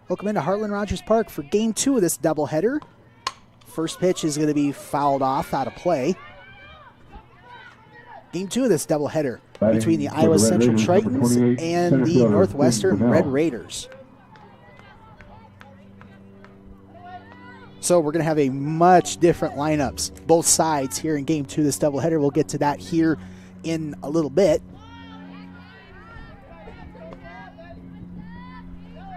Welcome into Heartland Rogers Park for game 2 of this doubleheader. First pitch is going to be fouled off out of play. Game 2 of this doubleheader between the Iowa Central Tritons and the Northwestern Red Raiders. So we're going to have a much different lineups, both sides here in game 2 of this doubleheader. We'll get to that here in a little bit.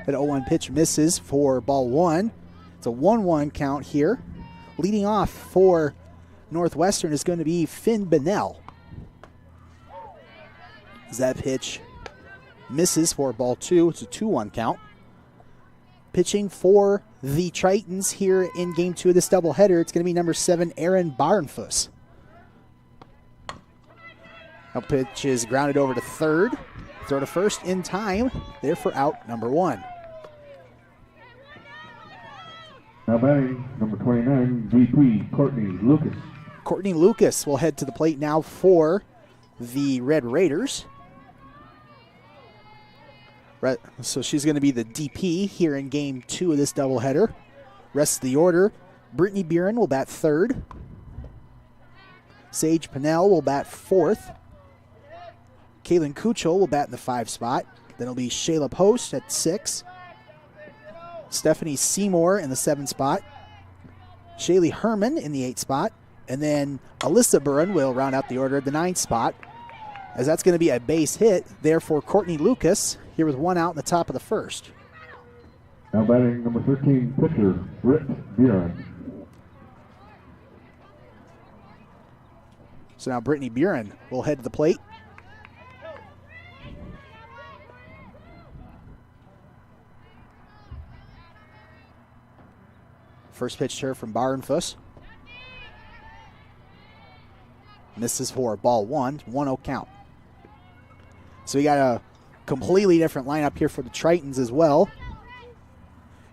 That 0-1 pitch misses for ball 1. It's a 1-1 count here. Leading off for Northwestern is going to be Finn Bennell. As that pitch misses for ball 2, it's a 2-1 count. Pitching for the Tritons here in game 2 of this doubleheader, it's going to be number 7, Aaron Barnfuss. Now pitch is grounded over to third. Throw to first in time, there for out number 1. Now batting, number 29, DP, Courtney Lucas. Courtney Lucas will head to the plate now for the Red Raiders. So she's going to be the DP here in game 2 of this doubleheader. Rest of the order, Brittany Buren will bat third. Sage Pennell will bat fourth. Kaylin Kuchel will bat in the 5 spot. Then it'll be Shayla Post at 6. Stephanie Seymour in the 7 spot. Shaylee Herman in the 8 spot. And then Alyssa Burren will round out the order at the 9 spot, as that's going to be a base hit there for Courtney Lucas here with 1 out in the top of the first. Now batting, number 13, pitcher, Britt Buren. So now Brittany Buren will head to the plate. First pitch to her from Barnfuss. Misses for ball 1, 1-0 count. So we got a completely different lineup here for the Tritons as well.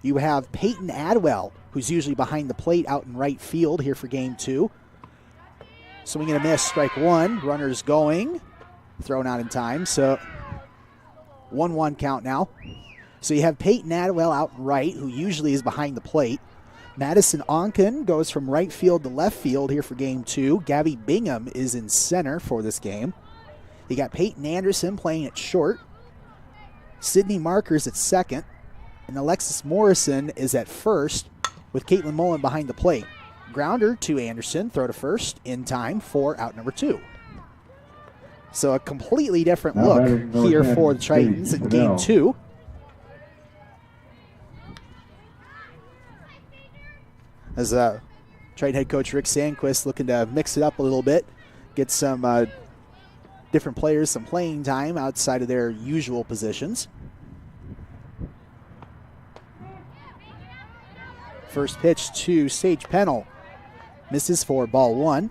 You have Peyton Adwell, who's usually behind the plate out in right field here for game 2. Swinging a miss, strike 1. Runners going. Thrown out in time. So 1-1 count now. So you have Peyton Adwell out in right, who usually is behind the plate. Madison Onken goes from right field to left field here for game 2. Gabby Bingham is in center for this game. You got Peyton Anderson playing at short. Sydney Markers at second. And Alexis Morrison is at first with Caitlin Mullen behind the plate. Grounder to Anderson, throw to first in time for out number 2. So a completely different look here for the Tritons in game 2. As Triton head coach Rick Sandquist looking to mix it up a little bit, get some different players some playing time outside of their usual positions. First pitch to Sage Pennell. Misses for ball 1.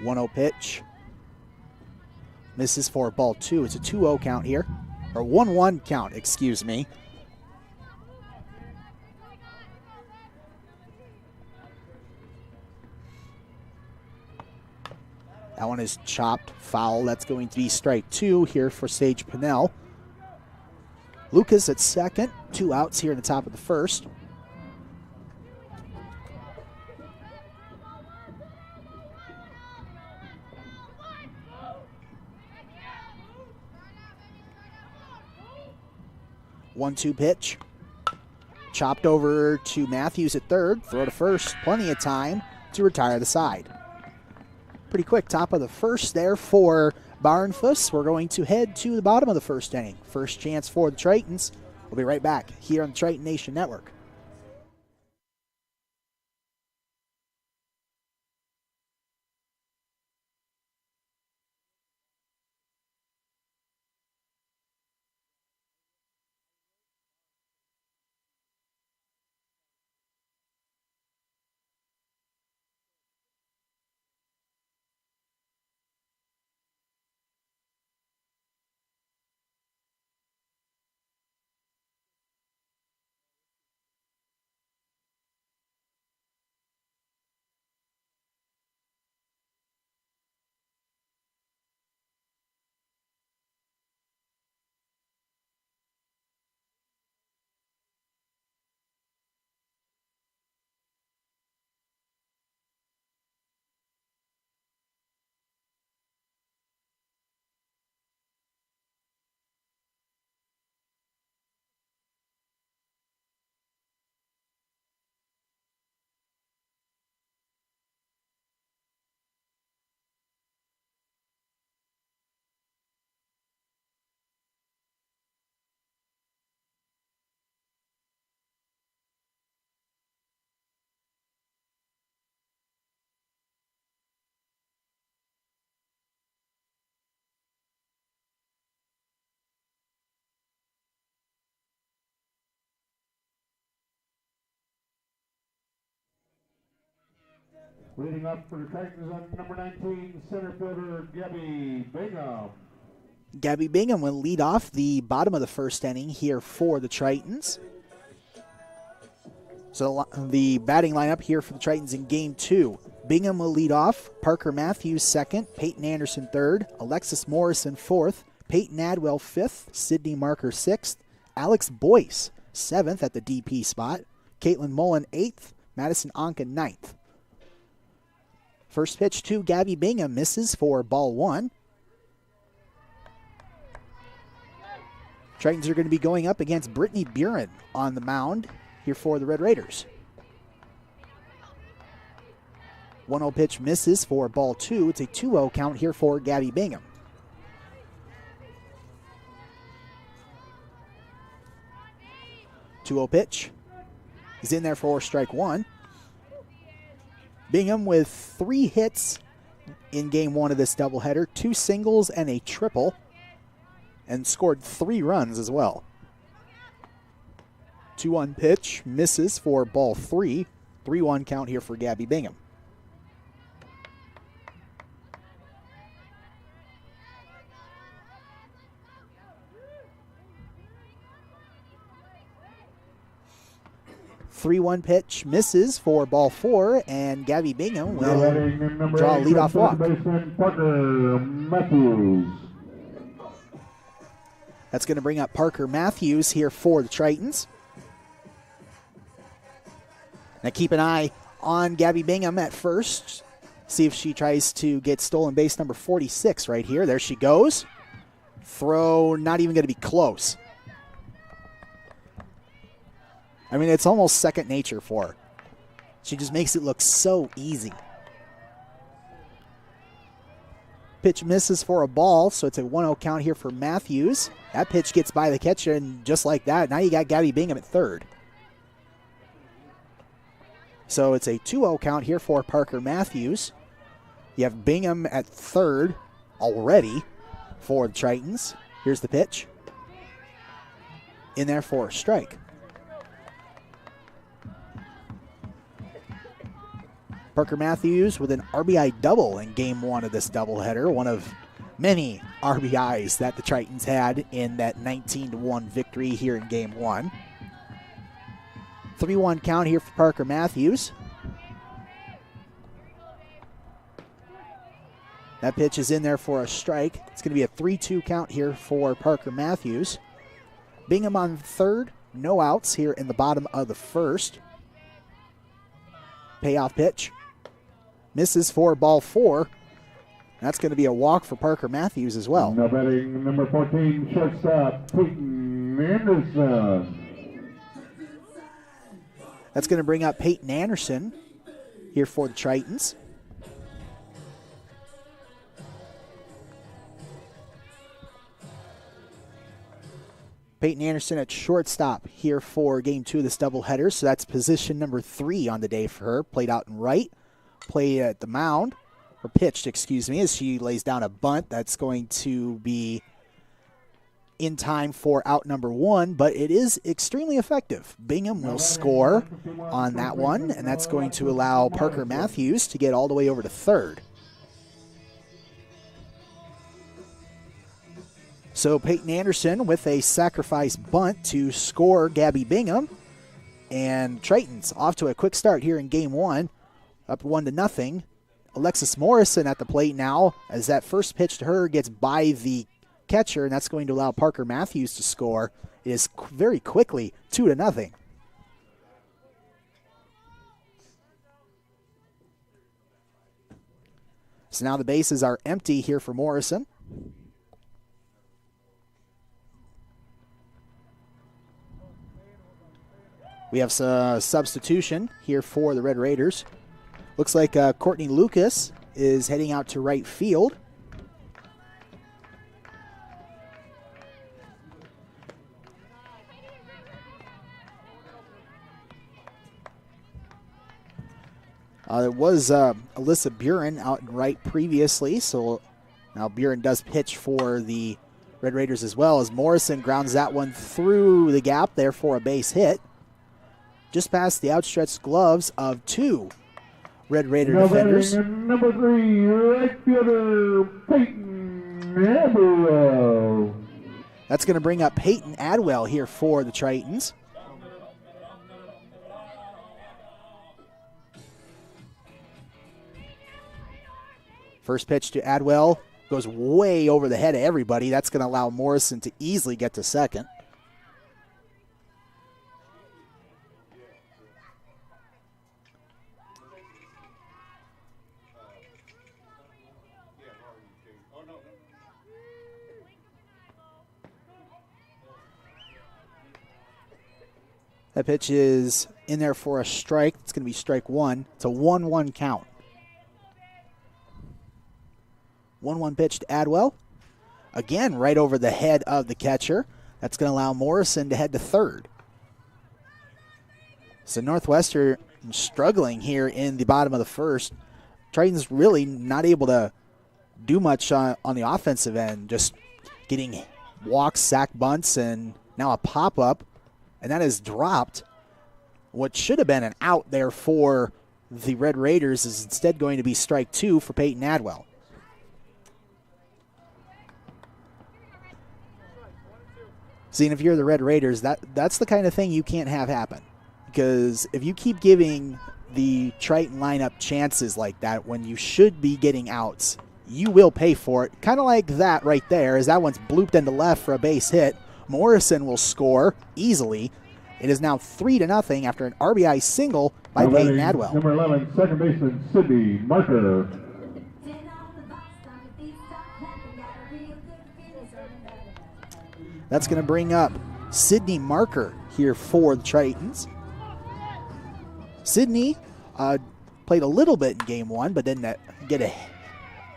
One-0 pitch. Misses for ball 2. It's a 2-0 count here. Or 1-1 count, excuse me. That one is chopped foul. That's going to be strike 2 here for Sage Pennell. Lucas at second. 2 outs here in the top of the first. One-two pitch. Chopped over to Matthews at third. Throw to first. Plenty of time to retire the side. Pretty quick top of the first there for Barnfuss. We're going to head to the bottom of the first inning. First chance for the Tritons. We'll be right back here on the Triton Nation Network. Leading up for the Tritons on number 19, center fielder Gabby Bingham. Gabby Bingham will lead off the bottom of the first inning here for the Tritons. So the batting lineup here for the Tritons in game 2. Bingham will lead off, Parker Matthews second, Peyton Anderson third, Alexis Morrison fourth, Peyton Adwell fifth, Sydney Marker sixth, Alex Boyce seventh at the DP spot, Caitlin Mullen eighth, Madison Onka ninth. First pitch to Gabby Bingham misses for ball 1. Tritons are going to be going up against Brittany Buren on the mound here for the Red Raiders. 1-0 pitch misses for ball 2. It's a 2-0 count here for Gabby Bingham. Two-0 pitch is in there for strike 1. Bingham with 3 hits in game 1 of this doubleheader, 2 singles and a triple, and scored 3 runs as well. 2-1 pitch misses for ball 3. 3-1 count here for Gabby Bingham. Three-one pitch misses for ball 4, and Gabby Bingham will draw a leadoff walk. Parker Matthews. That's going to bring up Parker Matthews here for the Tritons. Now keep an eye on Gabby Bingham at first. See if she tries to get stolen base number 46 right here. There she goes. Throw not even going to be close. I mean, it's almost second nature for her. She just makes it look so easy. Pitch misses for a ball, so it's a 1-0 count here for Matthews. That pitch gets by the catcher, and just like that, now you got Gabby Bingham at third. So it's a 2-0 count here for Parker Matthews. You have Bingham at third already for the Tritons. Here's the pitch. In there for a strike. Parker Matthews with an RBI double in game 1 of this doubleheader. One of many RBIs that the Tritons had in that 19-1 victory here in game 1. 3-1 count here for Parker Matthews. That pitch is in there for a strike. It's going to be a 3-2 count here for Parker Matthews. Bingham on third. No outs here in the bottom of the first. Payoff pitch. Misses for ball 4. That's going to be a walk for Parker Matthews as well. Now batting number 14, shortstop, Peyton Anderson. That's going to bring up Peyton Anderson here for the Tritons. Peyton Anderson at shortstop here for game 2 of this doubleheader. So that's position number 3 on the day for her. Played out in right. Played at the mound, or pitched, excuse me, as she lays down a bunt. That's going to be in time for out number 1, but it is extremely effective. Bingham will score on that one, and that's going to allow Parker Matthews to get all the way over to third. So Peyton Anderson with a sacrifice bunt to score Gabby Bingham, and Tritons off to a quick start here in game 1. Up 1-0. Alexis Morrison at the plate now as that first pitch to her gets by the catcher, and that's going to allow Parker Matthews to score. It is very quickly 2-0. So now the bases are empty here for Morrison. We have a substitution here for the Red Raiders. Looks like Courtney Lucas is heading out to right field. It was Alyssa Buren out in right previously, so now Buren does pitch for the Red Raiders as well, as Morrison grounds that one through the gap there for a base hit. Just past the outstretched gloves of 2 Red Raider Now defenders. batting number 3, right fielder Peyton Adwell. That's going to bring up Peyton Adwell here for the Tritons. First pitch to Adwell goes way over the head of everybody. That's going to allow Morrison to easily get to second. That pitch is in there for a strike. It's going to be strike one. It's a 1-1 count. 1-1 pitch to Adwell. Again, right over the head of the catcher. That's going to allow Morrison to head to third. So Northwestern struggling here in the bottom of the first. Tritons really not able to do much on the offensive end. Just getting walks, sack bunts, and now a pop-up. And that has dropped. What should have been an out there for the Red Raiders is instead going to be strike two for Peyton Adwell. See, and if you're the Red Raiders, that's the kind of thing you can't have happen. Because if you keep giving the Triton lineup chances like that when you should be getting outs, you will pay for it. Kind of like that right there, as that one's blooped into left for a base hit. Morrison will score easily. It is now 3-0 after an RBI single by Now Peyton batting Adwell. number 11, second baseman Sydney Marker. That's going to bring up Sydney Marker here for the Tritons. Sydney played a little bit in game one, but didn't get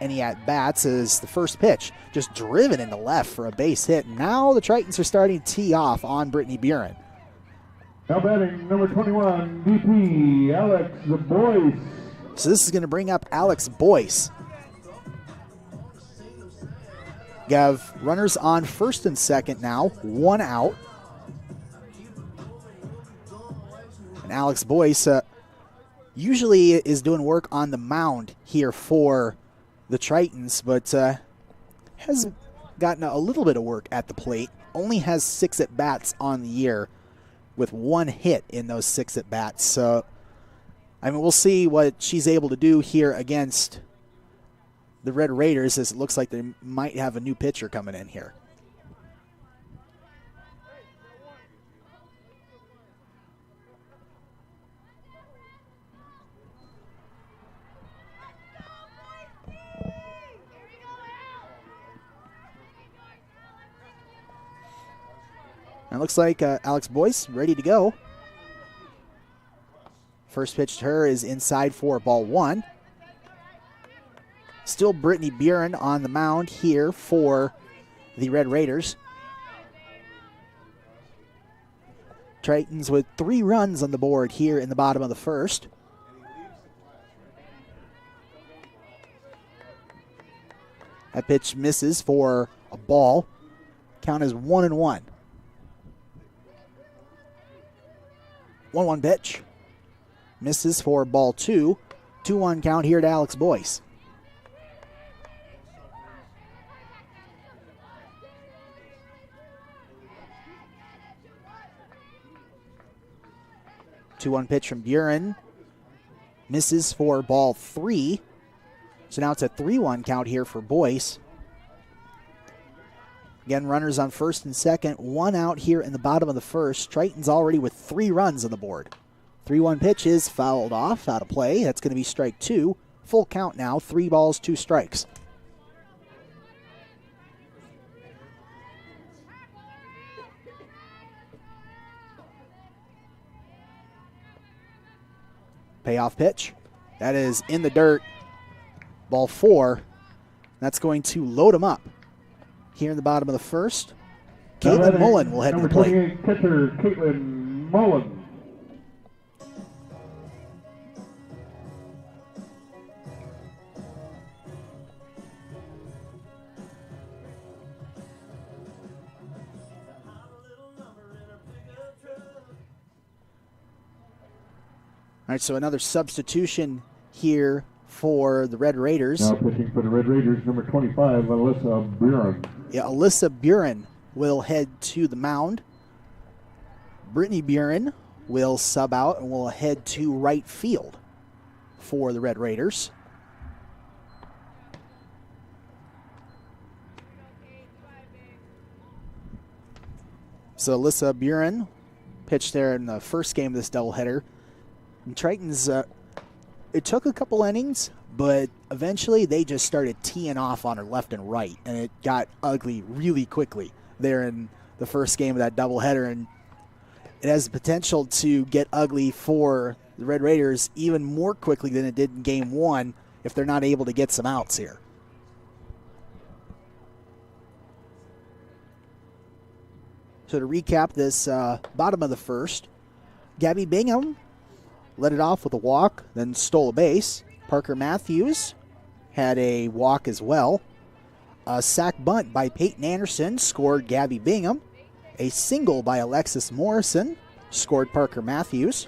any at-bats as the first pitch just driven into left for a base hit. Now the Tritons are starting to tee off on Brittany Buren. Now batting number 21, DP Alex Boyce. So this is going to bring up Alex Boyce. You have runners on first and second now, one out. And Alex Boyce usually is doing work on the mound here for the Tritons, but has gotten a little bit of work at the plate. Only has 6 at-bats on the year with 1 hit in those 6 at-bats. So, I mean, we'll see what she's able to do here against the Red Raiders, as it looks like they might have a new pitcher coming in here. And it looks like Alex Boyce ready to go. First pitch to her is inside for ball 1. Still Brittany Buren on the mound here for the Red Raiders. Tritons with 3 runs on the board here in the bottom of the first. That pitch misses for a ball. Count is 1-1. 1-1 pitch. Misses for ball 2. 2-1 count here to Alex Boyce. Two-one pitch from Buren. Misses for ball 3. So now it's a 3-1 count here for Boyce. Again, runners on first and second. 1 out here in the bottom of the first. Tritons already with 3 runs on the board. 3-1 pitch is fouled off, out of play. That's going to be strike 2. Full count now, 3 balls, 2 strikes. Payoff pitch. That is in the dirt. Ball 4. That's going to load him up. Here in the bottom of the first, Caitlin Mullen will head to the plate. Number 28 catcher Caitlin Mullen. All right, so another substitution here for the Red Raiders. Now pitching for the Red Raiders, number 25, Alyssa Buren. Yeah, Alyssa Buren will head to the mound. Brittany Buren will sub out and will head to right field for the Red Raiders. So Alyssa Buren pitched there in the first game of this doubleheader. And Tritons, it took a couple innings, but eventually they just started teeing off on her left and right, and it got ugly really quickly there in the first game of that doubleheader, and it has the potential to get ugly for the Red Raiders even more quickly than it did in Game 1 if they're not able to get some outs here. So to recap this bottom of the first, Gabby Bingham led it off with a walk, then stole a base. Parker Matthews had a walk as well. A sac bunt by Peyton Anderson scored Gabby Bingham. A single by Alexis Morrison scored Parker Matthews.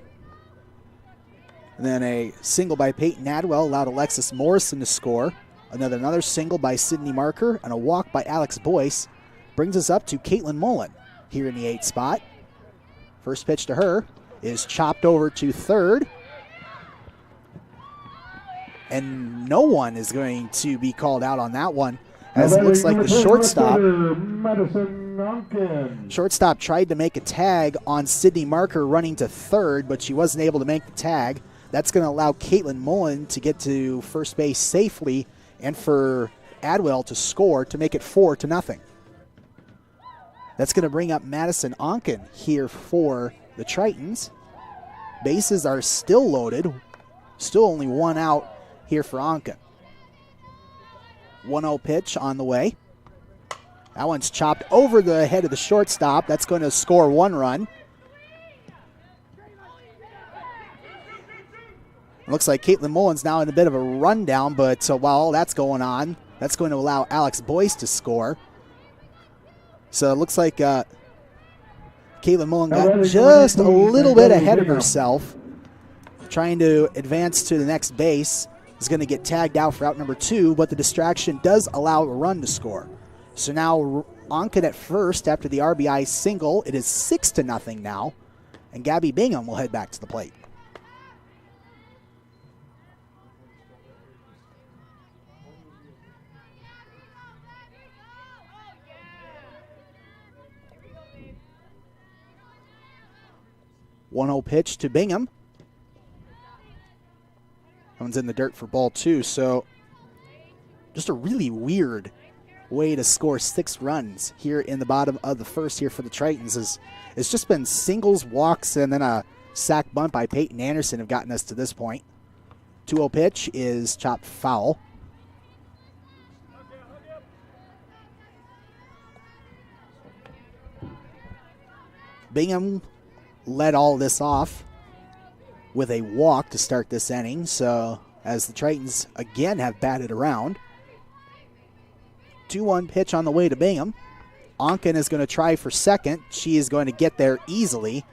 And then a single by Peyton Adwell allowed Alexis Morrison to score. Another single by Sydney Marker and a walk by Alex Boyce brings us up to Caitlin Mullen here in the 8th spot. First pitch to her is chopped over to third. And no one is going to be called out on that one, as it looks like the shortstop tried to make a tag on Sydney Marker running to third, but she wasn't able to make the tag. That's going to allow Caitlin Mullen to get to first base safely and for Adwell to score to make it 4-0. That's going to bring up Madison Onken here for the Tritons. Bases are still loaded. Still only one out here for Onken. 1-0 pitch on the way. That one's chopped over the head of the shortstop. That's going to score 1 run. It looks like Caitlin Mullen's now in a bit of a rundown, but while all that's going on, that's going to allow Alex Boyce to score. So it looks like Caitlin Mullen got just a little bit ahead of herself, trying to advance to the next base. Is going to get tagged out for out number 2, but the distraction does allow a run to score. So now Onken at first after the RBI single. It is 6-0 now, and Gabby Bingham will head back to the plate. One-0 pitch to Bingham. That one's in the dirt for ball 2, so just a really weird way to score 6 runs here in the bottom of the first here for the Tritons. It's just been singles, walks, and then a sac bunt by Peyton Anderson have gotten us to this point. 2-0 pitch is chopped foul. Bingham led all this off with a walk to start this inning, so as the Tritons again have batted around. 2-1 pitch on the way to Bingham. Onken is going to try for second. She is going to get there easily.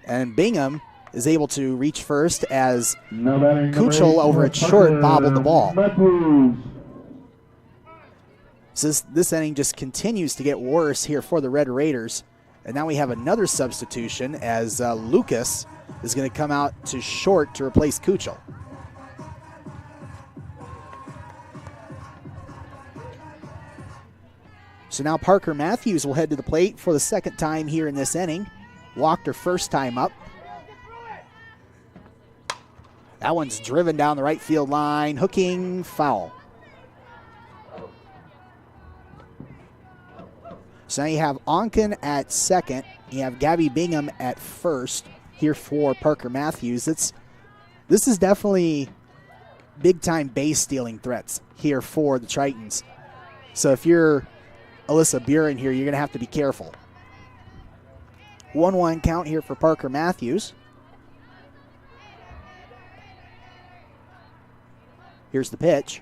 And Bingham is able to reach first as Kuchel over at short bobbled the ball. So this inning just continues to get worse here for the Red Raiders. And now we have another substitution as Lucas is going to come out to short to replace Kuchel. So now Parker Matthews will head to the plate for the second time here in this inning. Walked her first time up. That one's driven down the right field line, hooking foul. So now you have Onken at second. You have Gabby Bingham at first here for Parker Matthews. This is definitely big-time base stealing threats here for the Tritons. So if you're Alyssa Buren here, you're going to have to be careful. 1-1 count here for Parker Matthews. Here's the pitch.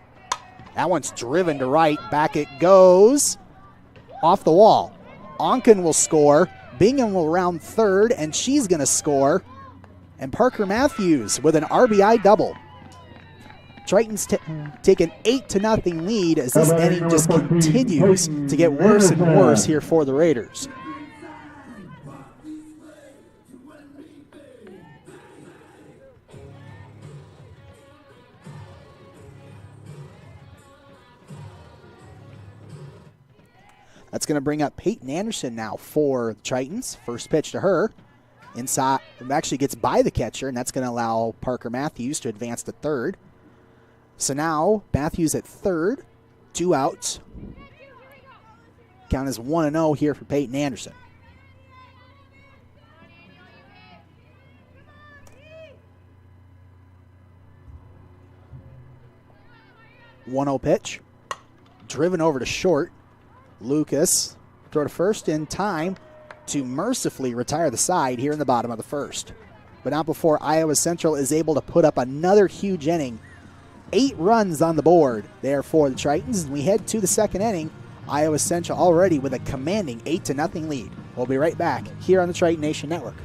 That one's driven to right. Back it goes. Off the wall. Onken will score. Bingham will round third, and she's going to score. And Parker Matthews with an RBI double Tritons take an 8-0 lead as this inning just continues to get worse and worse here for the Raiders. That's going to bring up Peyton Anderson now for the Tritons. First pitch to her. Inside, actually gets by the catcher, and that's going to allow Parker Matthews to advance to third. So now Matthews at third, 2 outs. Count is 1-0 here for Peyton Anderson. One-0 pitch, driven over to short. Lucas throw to first in time to mercifully retire the side here in the bottom of the first. But not before Iowa Central is able to put up another huge inning. 8 runs on the board there for the Tritons. And we head to the second inning. Iowa Central already with a commanding 8-0 lead. We'll be right back here on the Triton Nation Network.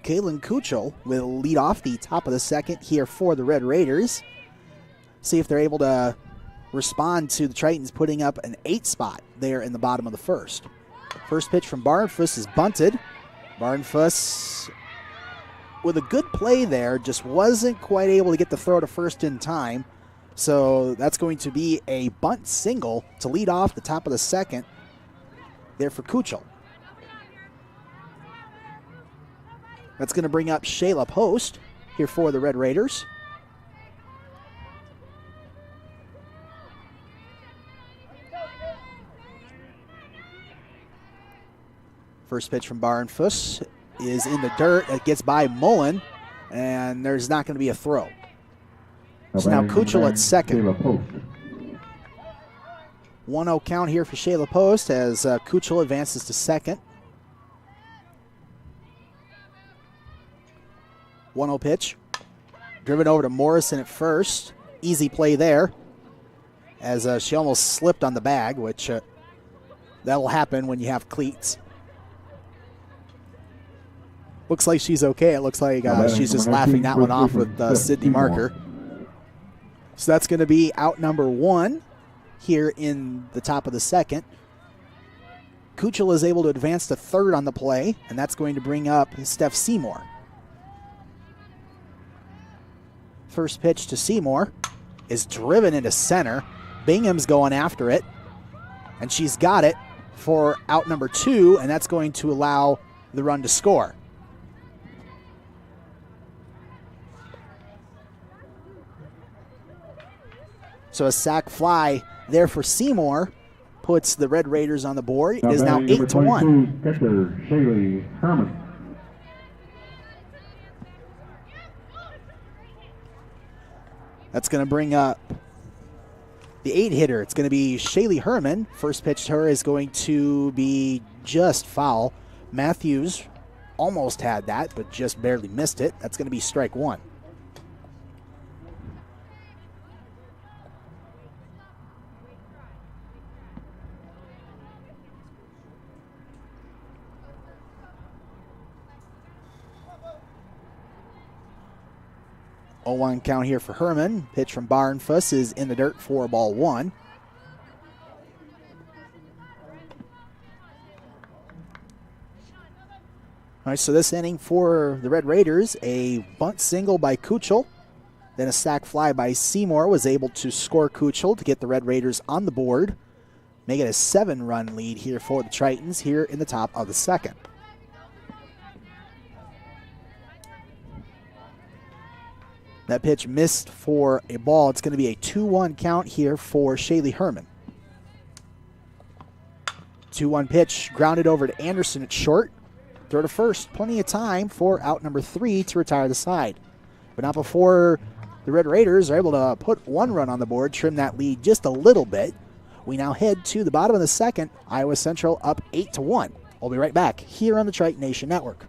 Kaylin Kuchel will lead off the top of the second here for the Red Raiders. See if they're able to respond to the Tritons putting up an 8 spot there in the bottom of the first. First pitch from Barnfuss is bunted. Barnfuss with a good play there, just wasn't quite able to get the throw to first in time. So that's going to be a bunt single to lead off the top of the second there for Kuchel. That's going to bring up Shayla Post here for the Red Raiders. First pitch from Barnfuss is in the dirt. It gets by Mullen, and there's not going to be a throw. So now Kuchel at second. 1-0 count here for Shayla Post as Kuchel advances to second. 1-0 pitch. Driven over to Morrison at first. Easy play there as she almost slipped on the bag, which that'll happen when you have cleats. Looks like she's okay. It looks like she's just laughing that one off with Sydney Marker. So that's going to be out number 1 here in the top of the second. Kuchel is able to advance to third on the play, and that's going to bring up Steph Seymour. First pitch to Seymour is driven into center. Bingham's going after it, and she's got it for out number 2, and that's going to allow the run to score. So a sac fly there for Seymour puts the Red Raiders on the board. It is now 8-1. Catcher Shaylee Herman. That's going to bring up the 8-hitter. It's going to be Shaylee Herman. First pitch to her is going to be just foul. Matthews almost had that, but just barely missed it. That's going to be strike 1. 0-1 count here for Herman. Pitch from Barnfuss is in the dirt for ball one. All right, so this inning for the Red Raiders, a bunt single by Kuchel, then a sac fly by Seymour was able to score Kuchel to get the Red Raiders on the board, make it a 7-run lead here for the Tritons here in the top of the second. That pitch missed for a ball. It's going to be a 2-1 count here for Shaylee Herman. 2-1 pitch grounded over to Anderson at short. Throw to first. Plenty of time for out number 3 to retire the side. But not before the Red Raiders are able to put 1 run on the board, trim that lead just a little bit. We now head to the bottom of the second. Iowa Central up 8-1. We'll be right back here on the Triton Nation Network.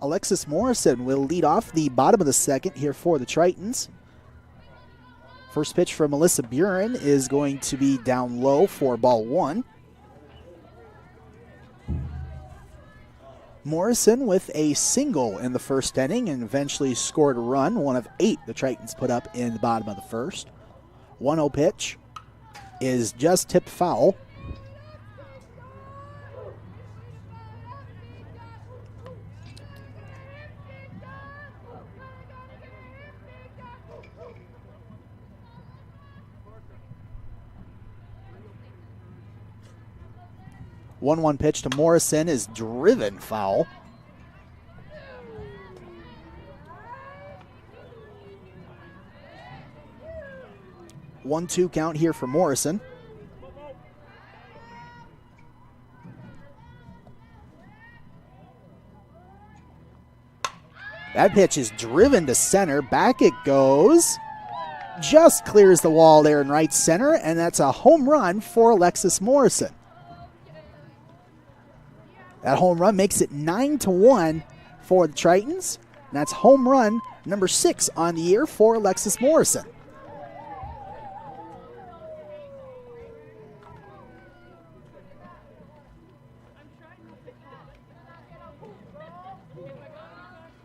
Alexis Morrison will lead off the bottom of the second here for the Tritons. First pitch from Melissa Buren is going to be down low for ball one. Morrison with a single in the first inning and eventually scored a run, one of 8 the Tritons put up in the bottom of the first. 1-0 pitch is just tipped foul. One pitch to Morrison is driven foul. One-two count here for Morrison. That pitch is driven to center. Back it goes. Just clears the wall there in right center, and that's a home run for Alexis Morrison. That home run makes it 9-1 for the Tritons. And that's home run number 6 on the year for Alexis Morrison.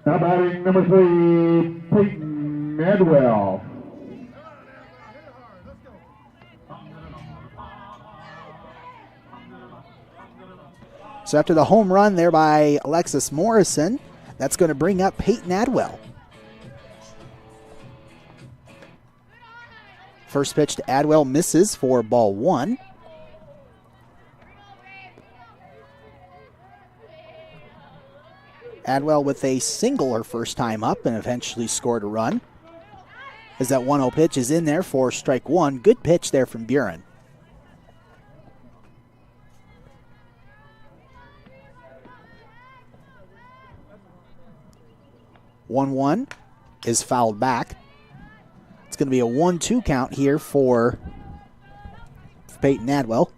Now batting number 3, Peyton Edwell. So after the home run there by Alexis Morrison, that's going to bring up Peyton Adwell. First pitch to Adwell misses for ball 1. Adwell with a single her first time up and eventually scored a run. As that 1-0 pitch is in there for strike 1. Good pitch there from Buren. 1-1 is fouled back. It's going to be a 1-2 count here for Peyton Adwell.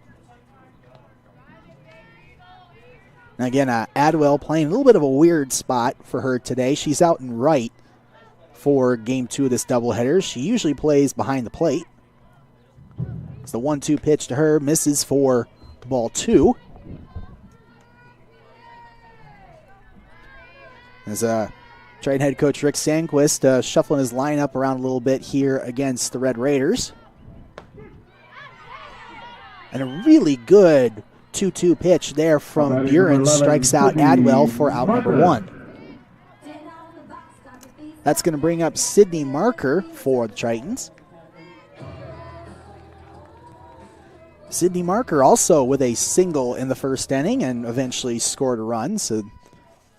And again, Adwell playing a little bit of a weird spot for her today. She's out in right for game 2 of this doubleheader. She usually plays behind the plate. It's the 1-2 pitch to her, misses for ball 2. As Triton head coach Rick Sandquist shuffling his lineup around a little bit here against the Red Raiders. And a really good 2-2 pitch there from Buren strikes out Adwell for out number 1. That's going to bring up Sydney Marker for the Tritons. Sydney Marker also with a single in the first inning and eventually scored a run. So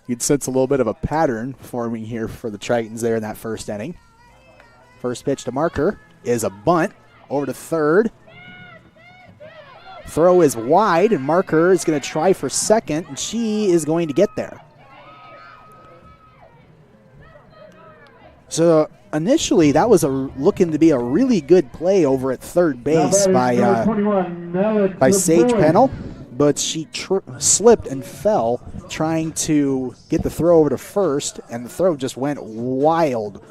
you'd sense a little bit of a pattern forming here for the Tritons there in that first inning. First pitch to Marker is a bunt over to third. Throw is wide, and Marker is going to try for second, and she is going to get there. So initially, that was looking to be a really good play over at third base by Sage Pennell, but she slipped and fell trying to get the throw over to first, and the throw just went wild.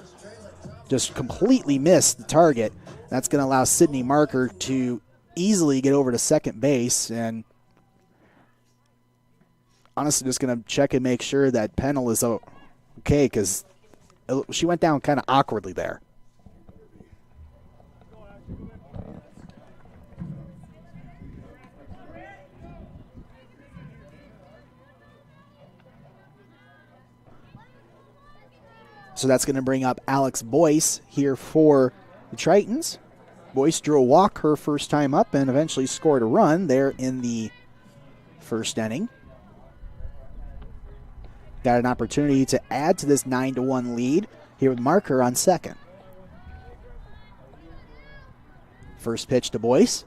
Just completely missed the target. That's going to allow Sydney Marker to easily get over to second base, and honestly just going to check and make sure that Pennell is okay, because she went down kind of awkwardly there. So that's going to bring up Alex Boyce here for the Tritons. Boyce drew a walk her first time up and eventually scored a run there in the first inning. Got an opportunity to add to this 9-1 lead here with Marker on second. First pitch to Boyce.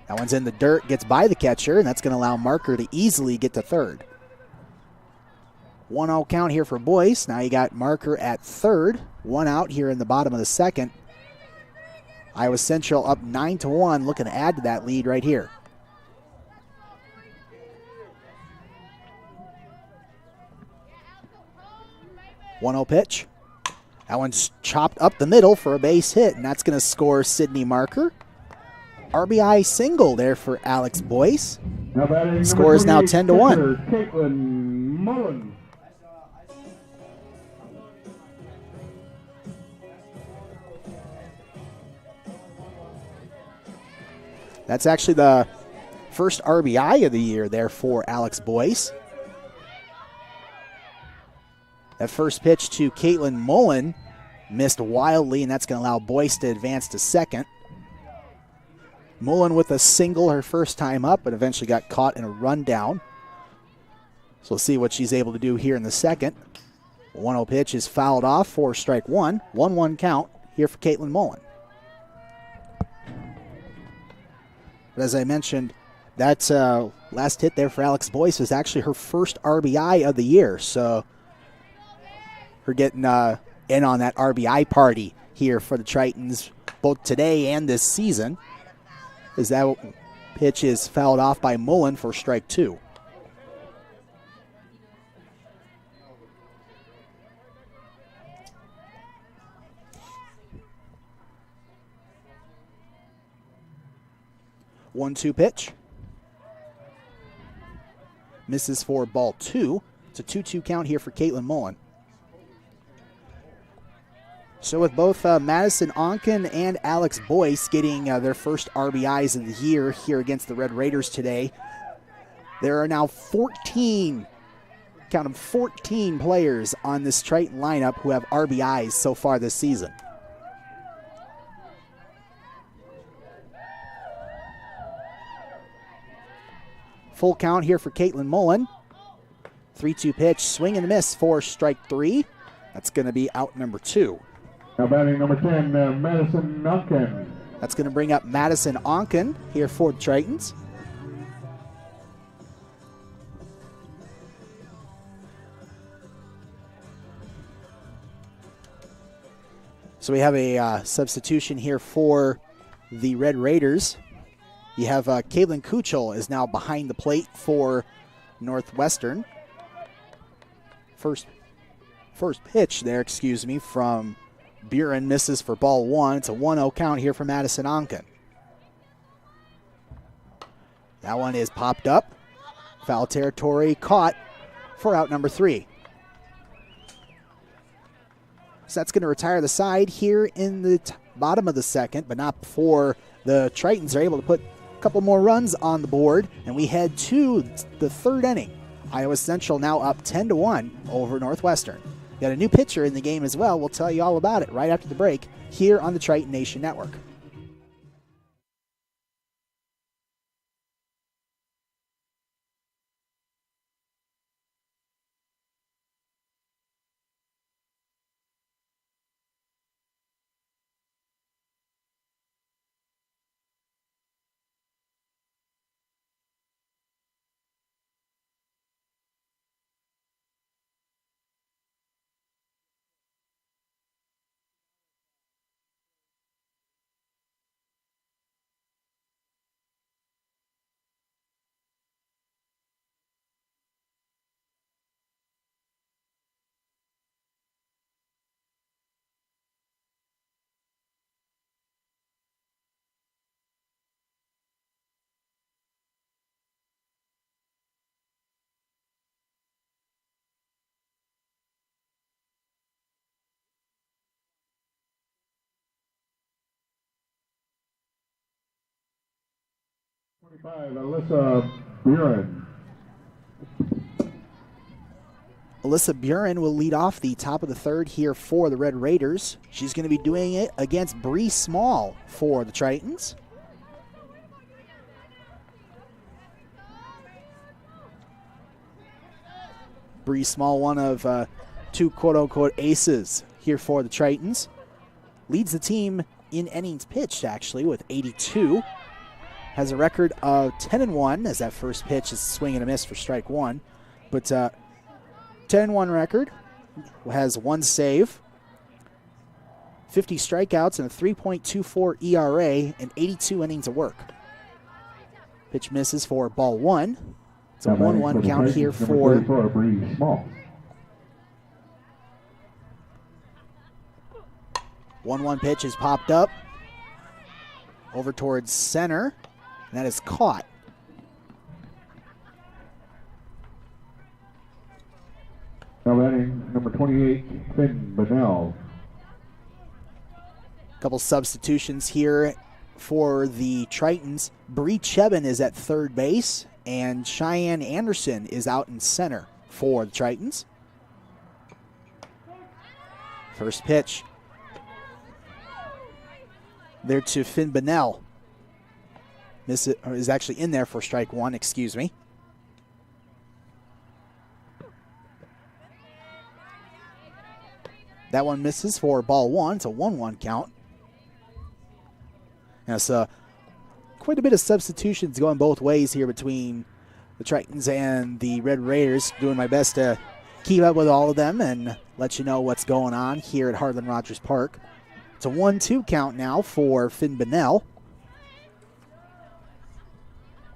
That one's in the dirt, gets by the catcher, and that's going to allow Marker to easily get to third. 1-0 count here for Boyce. Now you got Marker at third. 1 out here in the bottom of the second. Iowa Central up 9-1, looking to add to that lead right here. One-zero pitch. That one's chopped up the middle for a base hit, and that's going to score Sydney Marker. RBI single there for Alex Boyce. Score is now 10-1. Caitlin Mullen. That's actually the first RBI of the year there for Alex Boyce. That first pitch to Caitlin Mullen missed wildly, and that's going to allow Boyce to advance to second. Mullen with a single her first time up, but eventually got caught in a rundown. So we'll see what she's able to do here in the second. 1-0 pitch is fouled off for strike one. 1-1 count here for Caitlin Mullen. But as I mentioned, that last hit there for Alex Boyce was actually her first RBI of the year. So her getting in on that RBI party here for the Tritons both today and this season. As that pitch is fouled off by Mullen for strike 2. One-two pitch. Misses for ball 2. It's a 2-2 count here for Caitlin Mullen. So with both Madison Onken and Alex Boyce getting their first RBIs of the year here against the Red Raiders today, there are now 14, count them, 14 players on this Triton lineup who have RBIs so far this season. Full count here for Caitlin Mullen. 3-2 pitch, swing and a miss for strike 3. That's going to be out number 2. Now batting number 10, Madison Onken. That's going to bring up Madison Onken here for the Tritons. So we have a substitution here for the Red Raiders. You have Caitlin Kuchel is now behind the plate for Northwestern. First pitch there, from Buren, misses for ball one. It's a 1-0 count here for Madison Onken. That one is popped up. Foul territory caught for out number 3. So that's going to retire the side here in the bottom of the second, but not before the Tritons are able to put a couple more runs on the board, and we head to the third inning. Iowa Central now up 10-1 over Northwestern. Got a new pitcher in the game as well. We'll tell you all about it right after the break here on the Triton Nation Network. Alyssa Buren. Alyssa Buren will lead off the top of the third here for the Red Raiders. She's going to be doing it against Bree Small for the Tritons. Bree Small, one of two quote-unquote aces here for the Tritons. Leads the team in innings pitched, actually, with 82. Has a record of 10-1, as that first pitch is a swing and a miss for strike one. But 10-1 record, has one save, 50 strikeouts, and a 3.24 ERA, and 82 innings of work. Pitch misses for ball one. It's a 1-1 count here for Bree Small. 1-1 pitch is popped up over towards center, and that is caught. Now batting number 28, Finn Bunnell. Couple substitutions here for the Tritons. Bree Chebin is at third base, and Cheyenne Anderson is out in center for the Tritons. First pitch there to Finn Bunnell. Is actually in there for strike one, excuse me. That one misses for ball one. It's a 1-1 count. Now, so quite a bit of substitutions going both ways here between the Tritons and the Red Raiders. Doing my best to keep up with all of them and let you know what's going on here at Harlan Rogers Park. It's a 1-2 count now for Finn Bunnell.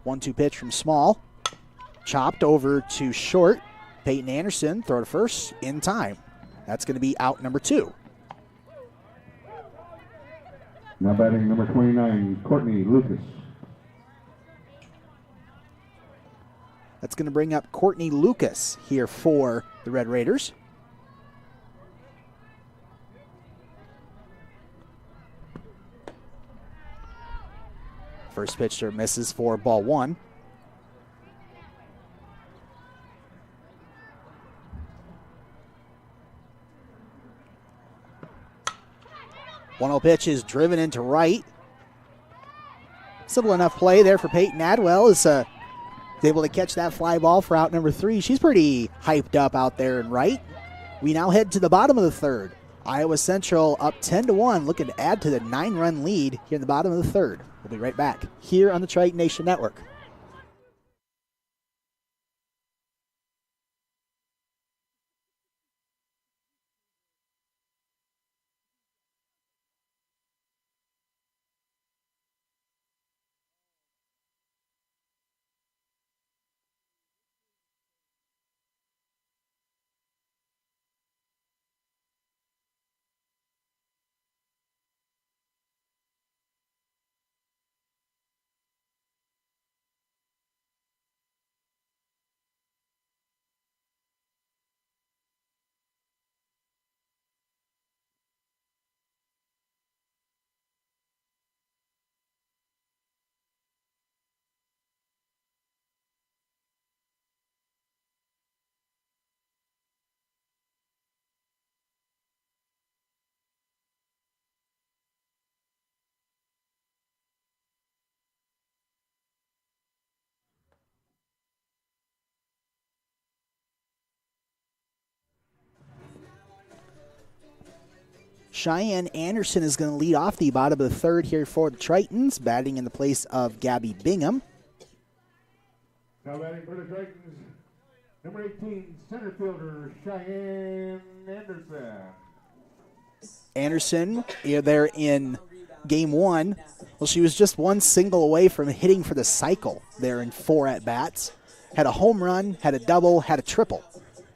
1-2 pitch from Small. Chopped over to short. Peyton Anderson, throw to first in time. That's going to be out number 2. Now batting number 29, Courtney Lucas. That's going to bring up Courtney Lucas here for the Red Raiders. First pitcher misses for ball one. One-oh pitch is driven into right. Simple enough play there for Peyton Adwell. Is able to catch that fly ball for out number 3. She's pretty hyped up out there in right. We now head to the bottom of the third. Iowa Central up 10-1, looking to add to the 9-run lead here in the bottom of the third. We'll be right back here on the Triton Nation Network. Cheyenne Anderson is going to lead off the bottom of the third here for the Tritons, batting in the place of Gabby Bingham. Now batting for the Tritons, number 18, center fielder Cheyenne Anderson. Anderson, there in game one. Well, she was just one single away from hitting for the cycle there in 4 at-bats. Had a home run, had a double, had a triple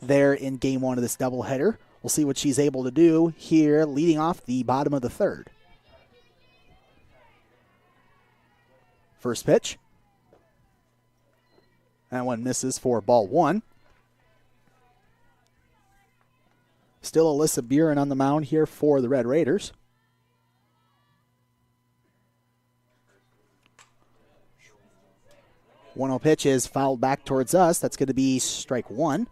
there in game one of this doubleheader. We'll see what she's able to do here leading off the bottom of the third. First pitch. That one misses for ball 1. Still Alyssa Buren on the mound here for the Red Raiders. One-0 pitch is fouled back towards us. That's going to be strike 1.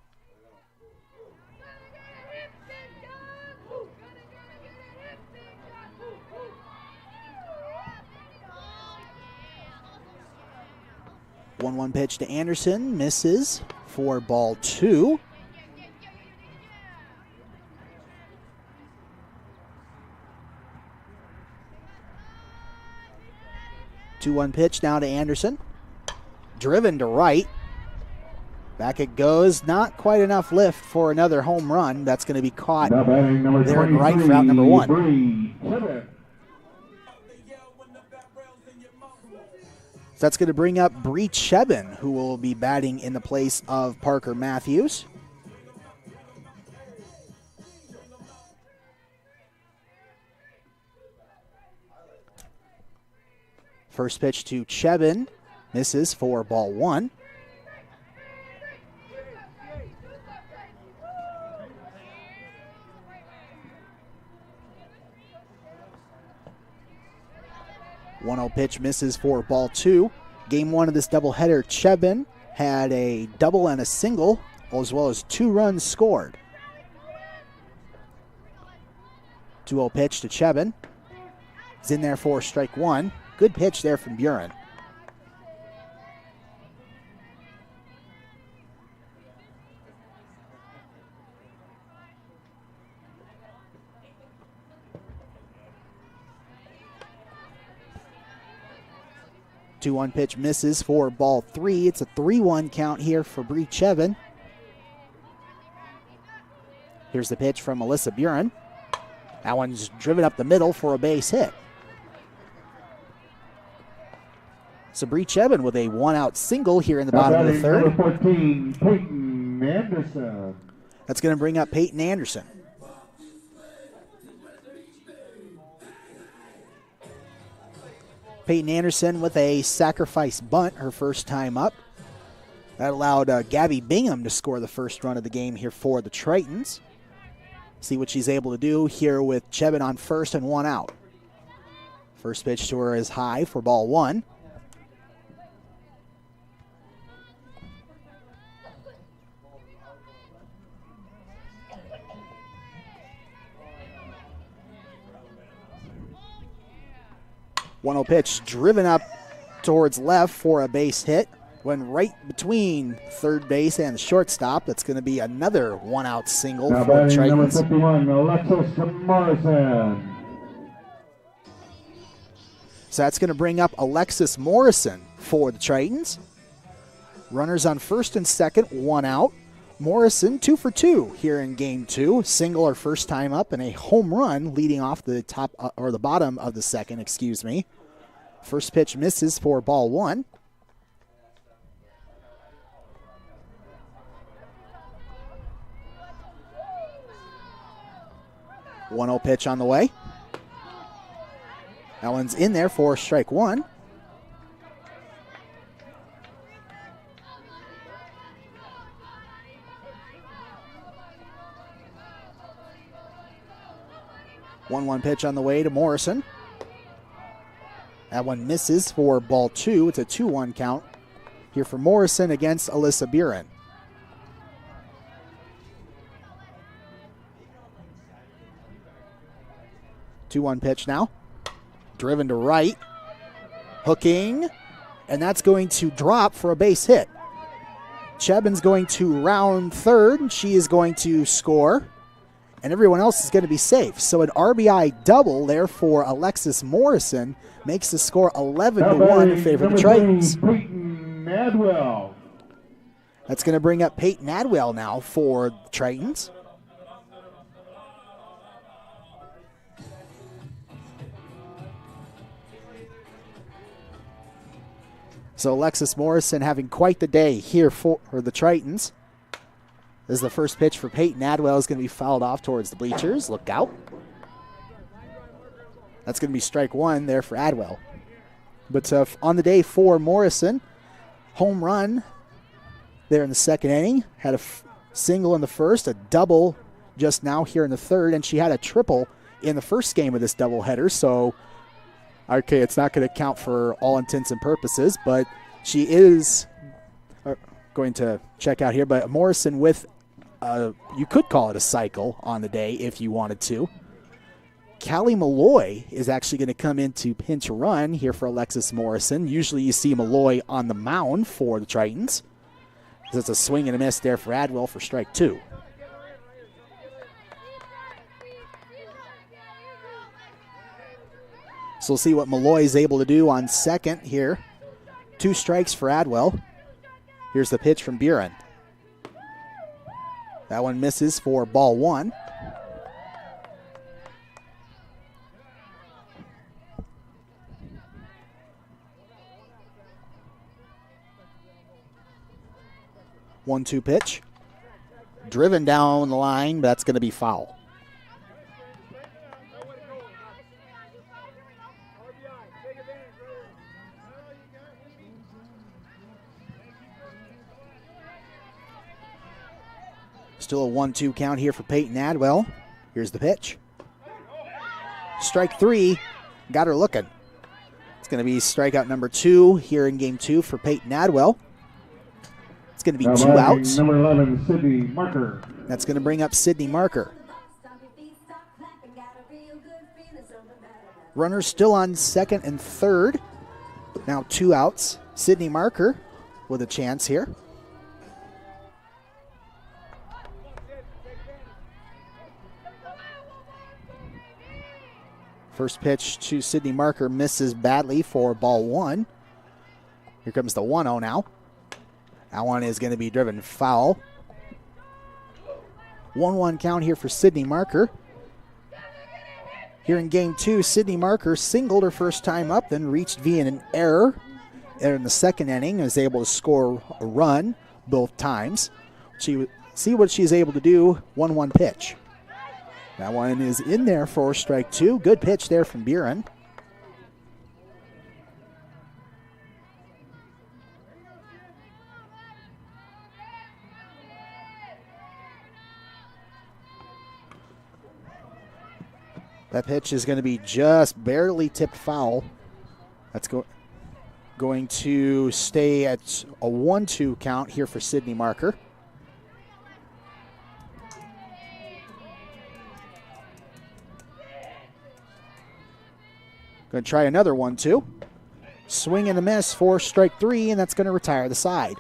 One pitch to Anderson, misses for ball 2. Two-one pitch now to Anderson. Driven to right. Back it goes. Not quite enough lift for another home run. That's going to be caught there in right for out number 1. So that's going to bring up Bree Chebin, who will be batting in the place of Parker Matthews. First pitch to Chebin, misses for ball 1. One-0 pitch misses for ball 2. Game 1 of this doubleheader, Chebin had a double and a single, as well as 2 runs scored. 2-0 pitch to Chebin. It's in there for strike 1. Good pitch there from Buren. Two-one pitch misses for ball 3. It's a 3-1 count here for Bree Chebin. Here's the pitch from Alyssa Buren. That one's driven up the middle for a base hit. So Bree Chebin with a 1-out single here in the bottom of the third. Number 14, Peyton Anderson. That's going to bring up Peyton Anderson. Peyton Anderson with a sacrifice bunt, her first time up. That allowed Gabby Bingham to score the first run of the game here for the Tritons. See what she's able to do here with Chebin on first and 1 out. First pitch to her is high for ball 1. One-0 pitch driven up towards left for a base hit. Went right between third base and the shortstop. That's going to be another 1-out single now for the Tritons. Number 51, Alexis Morrison. So that's going to bring up Alexis Morrison for the Tritons. Runners on first and second, 1 out. Morrison 2 for 2 here in game 2. Single her first time up and a home run leading off the top or the bottom of the second, excuse me. First pitch misses for ball 1. One-0 pitch on the way. That one's in there for strike 1. One pitch on the way to Morrison. That one misses for ball 2. It's a 2-1 count here for Morrison against Alyssa Buren. Two-one pitch now. Driven to right. Hooking. And that's going to drop for a base hit. Chebin's going to round third. She is going to score. and everyone else is going to be safe. So an RBI double there for Alexis Morrison makes the score 11-1 in favor of the Tritons. Peyton Adwell. That's going to bring up Peyton Adwell now for the Tritons. So Alexis Morrison having quite the day here for the Tritons. This is the first pitch for Peyton Adwell. Is going to be fouled off towards the bleachers. Look out. That's going to be strike one there for Adwell. But on the day for Morrison, home run there in the second inning. Had a single in the first, a double just now here in the third, and she had a triple in the first game of this doubleheader. So, okay, it's not going to count for all intents and purposes, but she is going to check out here. But Morrison with, you could call it a cycle on the day if you wanted to. Callie Malloy is actually going to come in to pinch run here for Alexis Morrison. Usually you see Malloy on the mound for the Tritons. It's a swing and a miss there for Adwell for strike two. So we'll see what Malloy is able to do on second here. 2 strikes for Adwell. Here's the pitch from Buren. That one misses for ball one. One-two pitch. Driven down the line, but that's going to be foul. Still a 1-2 count here for Peyton Adwell. Here's the pitch. Strike three. Got her looking. It's going to be strikeout number 2 here in game 2 for Peyton Adwell. It's going to be 2 outs. Number 11, Sydney Marker. That's going to bring up Sydney Marker. Runners still on second and third. Now 2 outs. Sydney Marker with a chance here. First pitch to Sydney Marker misses badly for ball one. Here comes the 1-0 now. That one is going to be driven foul. 1-1 count here for Sydney Marker. Here in game 2, Sydney Marker singled her first time up, then reached via an error in the second inning and was able to score a run both times. See what she's able to do. 1-1 pitch. That one is in there for strike 2. Good pitch there from Buren. That pitch is going to be just barely tipped foul. That's going to stay at a 1-2 count here for Sydney Marker. Going to try another 1-2. Swing and a miss for strike 3, and that's going to retire the side.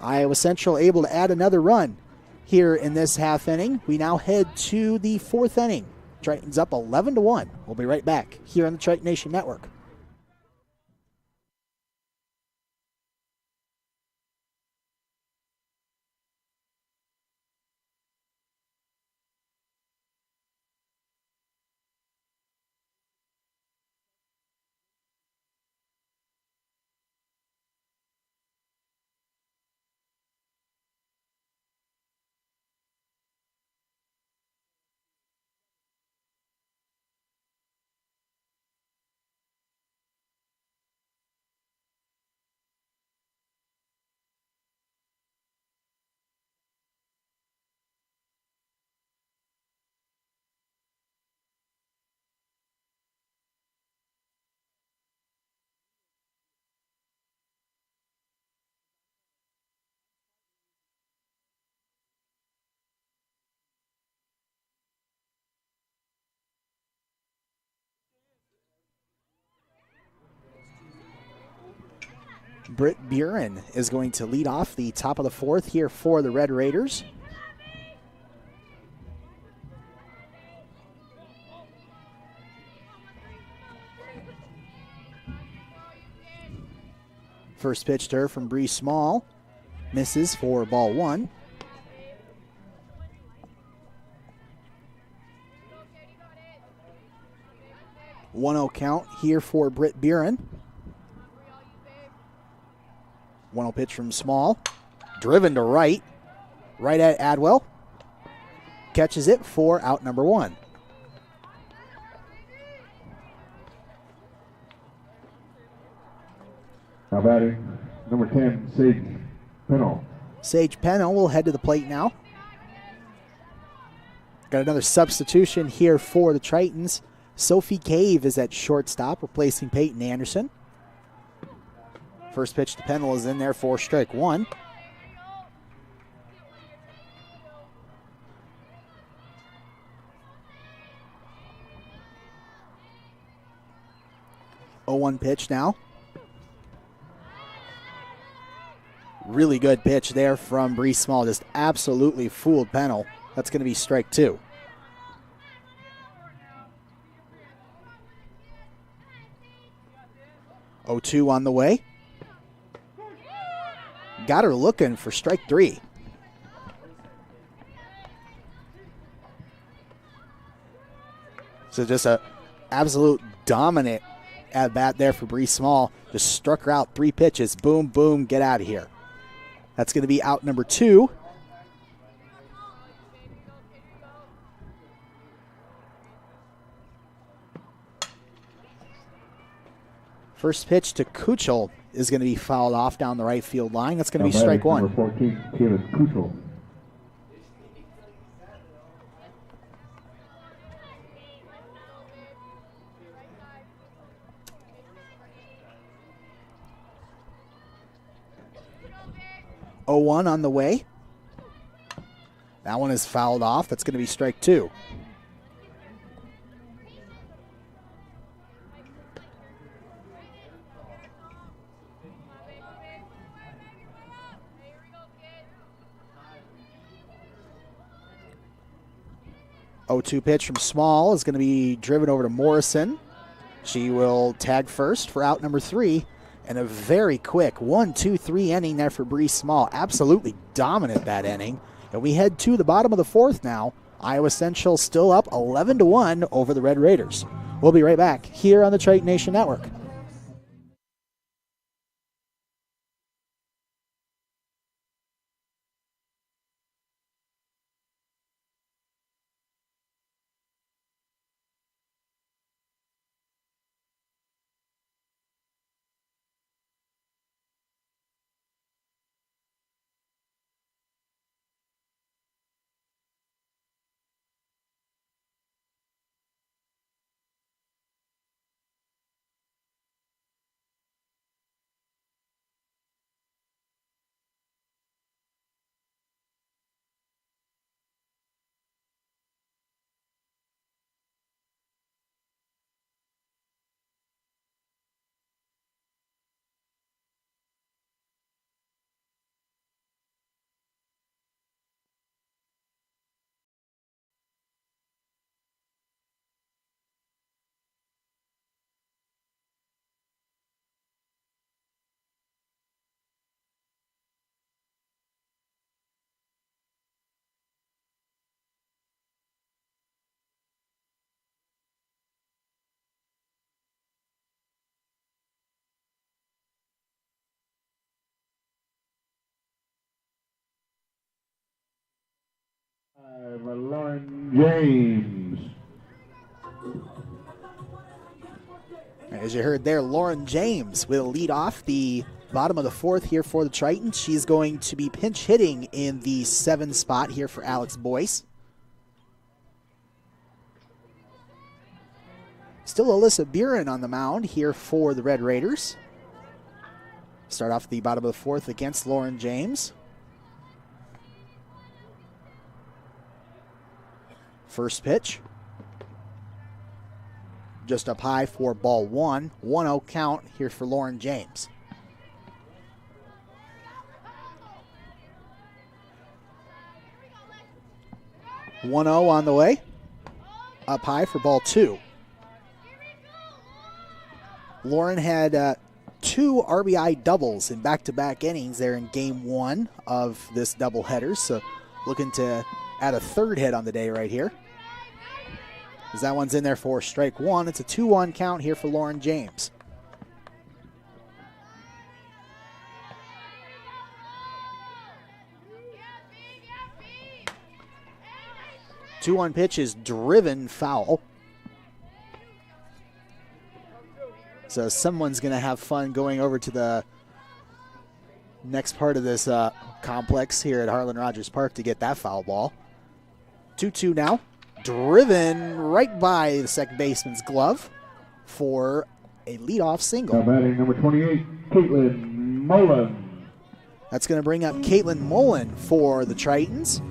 Iowa Central able to add another run here in this half inning. We now head to the 4th inning. Tritons up 11-1. We'll be right back here on the Triton Nation Network. Britt Buren is going to lead off the top of the 4th here for the Red Raiders. First pitch to her from Bree Small. Misses for ball 1. One 0 count here for Britt Buren. 1-0 pitch from Small. Driven to right. Right at Adwell. Catches it for out number 1. Now batting, number 10, Sage Pennell. Sage Pennell will head to the plate now. Got another substitution here for the Tritons. Sophie Cave is at shortstop, replacing Peyton Anderson. First pitch to Pennell is in there for strike 1. Oh, 1 pitch now. Really good pitch there from Bree Small. Just absolutely fooled Pennell. That's going to be strike 2. Oh, 2 on the way. Got her looking for strike 3. So just a absolute dominant at bat there for Bree Small. Just struck her out 3 pitches. Boom, boom, get out of here. That's going to be out number 2. First pitch to Kuchel is going to be fouled off down the right field line. That's going to be strike 1. Number 14, Caleb Kuchel. Oh, 1 on the way. That one is fouled off. That's going to be strike 2. Oh, 2 pitch from Small is going to be driven over to Morrison. She will tag first for out number 3. And a very quick 1-2-3 inning there for Bree Small. Absolutely dominant that inning. And we head to the bottom of the 4th now. Iowa Central still up 11-1 over the Red Raiders. We'll be right back here on the Triton Nation Network. Lauren James. As you heard there, Lauren James will lead off the bottom of the 4th here for the Tritons. She's going to be pinch hitting in the 7 spot here for Alex Boyce. Still Alyssa Buren on the mound here for the Red Raiders. Start off the bottom of the 4th against Lauren James. First pitch. Just up high for ball 1. 1-0 count here for Lauren James. One 0 on the way. Up high for ball 2. Lauren had 2 RBI doubles in back-to-back innings there in game 1 of this doubleheader. So looking to add a third hit on the day right here. As that one's in there for strike 1. It's a 2-1 count here for Lauren James. Two-one pitch is driven foul. So someone's going to have fun going over to the next part of this complex here at Harlan Rogers Park to get that foul ball. 2-2 now. Driven right by the second baseman's glove for a leadoff single. Now batting number 28, Caitlin Mullen. That's going to bring up Caitlin Mullen for the Tritons.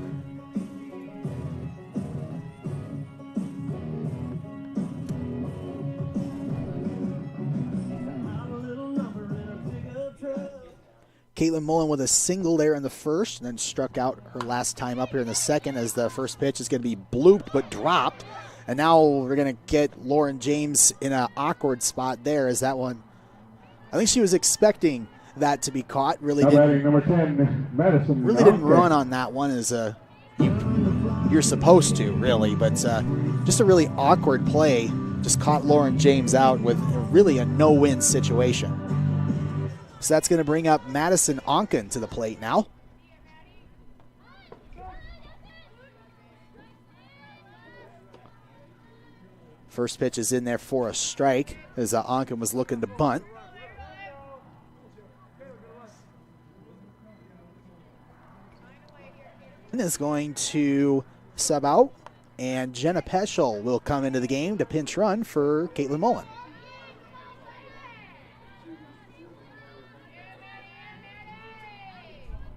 Caitlin Mullen with a single there in the first, and then struck out her last time up here in the second, as the first pitch is going to be blooped but dropped. And now we're going to get Lauren James in an awkward spot there, as that one, I think she was expecting that to be caught. Really didn't, number 10, Madison. Really didn't run on that one as you're supposed to, really. But just a really awkward play. Just caught Lauren James out with really a no-win situation. So that's going to bring up Madison Onken to the plate now. First pitch is in there for a strike as Onken was looking to bunt. And is going to sub out, and Jenna Peschel will come into the game to pinch run for Caitlin Mullen.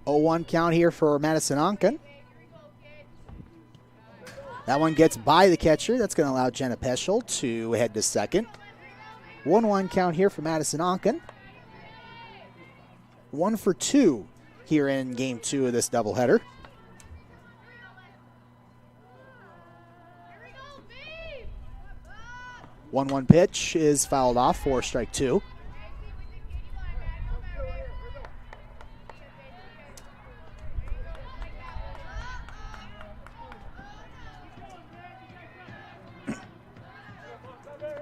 Oh, 1 count here for Madison Onken. That one gets by the catcher. That's going to allow Jenna Peschel to head to second. 1-1 count here for Madison Onken. 1 for 2 here in game 2 of this doubleheader. One pitch is fouled off for strike 2.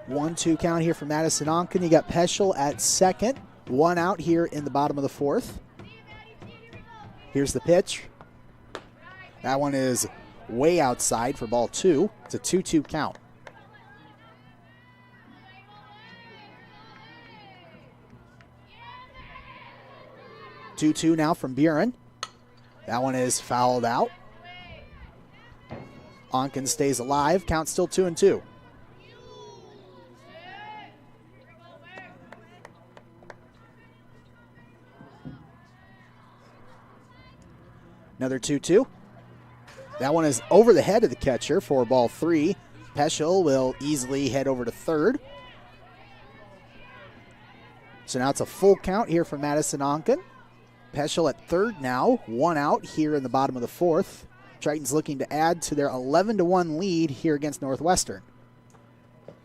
One-two count here for Madison Onken. You got Peschel at second. 1 out here in the bottom of the 4th. Here's the pitch. That one is way outside for ball 2. It's a 2-2 count. Two-two now from Buren. That one is fouled out. Onken stays alive. Count still 2-2. Another 2-2. That one is over the head of the catcher for ball 3. Peschel will easily head over to third. So now it's a full count here for Madison Onken. Peschel at third now. 1 out here in the bottom of the 4th. Tritons looking to add to their 11-1 lead here against Northwestern.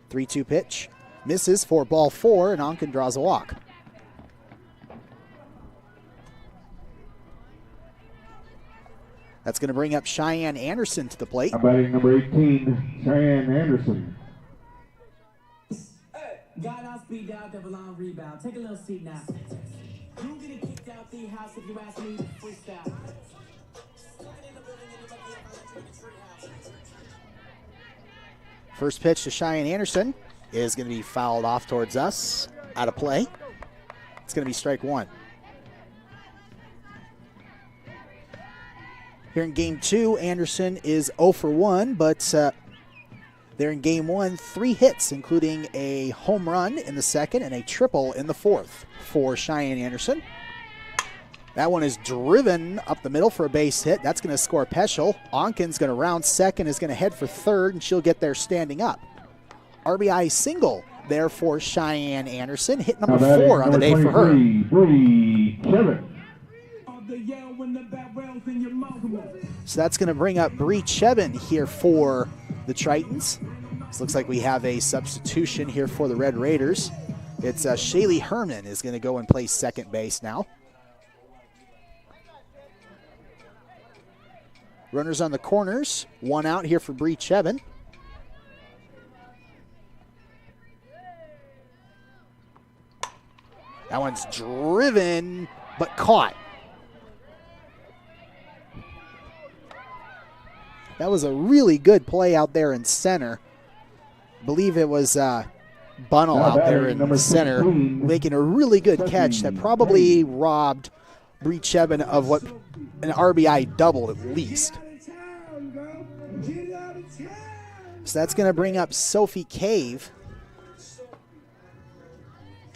3-2 pitch. Misses for ball 4, and Onken draws a walk. That's going to bring up Cheyenne Anderson to the plate. Batting number 18, Cheyenne Anderson. Hey, got our speed out there, long rebound. Take a little seat now. You getting kicked out the house if you ask me to freestyle. First pitch to Cheyenne Anderson is going to be fouled off towards us. Out of play. It's going to be strike 1. Here in game 2, Anderson is 0 for 1, but there in game 1, 3 hits, including a home run in the second and a triple in the 4th for Cheyenne Anderson. That one is driven up the middle for a base hit. That's going to score Peschel. Onken's going to round second, is going to head for third, and she'll get there standing up. RBI single there for Cheyenne Anderson. Hit number 4 on the day for her. Bree Chevin. So that's going to bring up Bree Chevin here for the Tritons. This looks like we have a substitution here for the Red Raiders. It's Shaylee Herman is going to go and play second base now. Runners on the corners. One out here for Bree Chevin. That one's driven, but caught. That was a really good play out there in center. I believe it was Bunnell out there in center making a really good catch that probably robbed Bree Chevin of what an RBI double at least. So that's going to bring up Sophie Cave.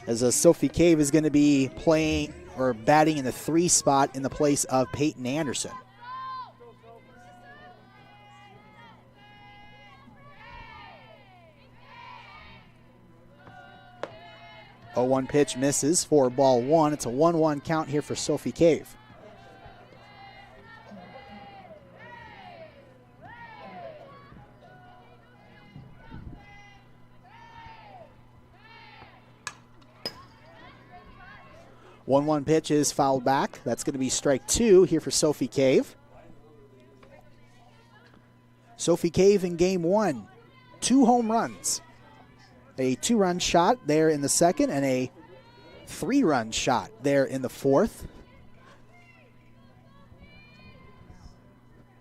As Sophie Cave is going to be playing or batting in the 3 spot in the place of Peyton Anderson. Oh, 1 pitch misses for ball 1. It's a 1-1 count here for Sophie Cave. One pitch is fouled back. That's going to be strike 2 here for Sophie Cave. Sophie Cave in game 1, 2 home runs. A 2-run shot there in the second and a 3-run shot there in the fourth.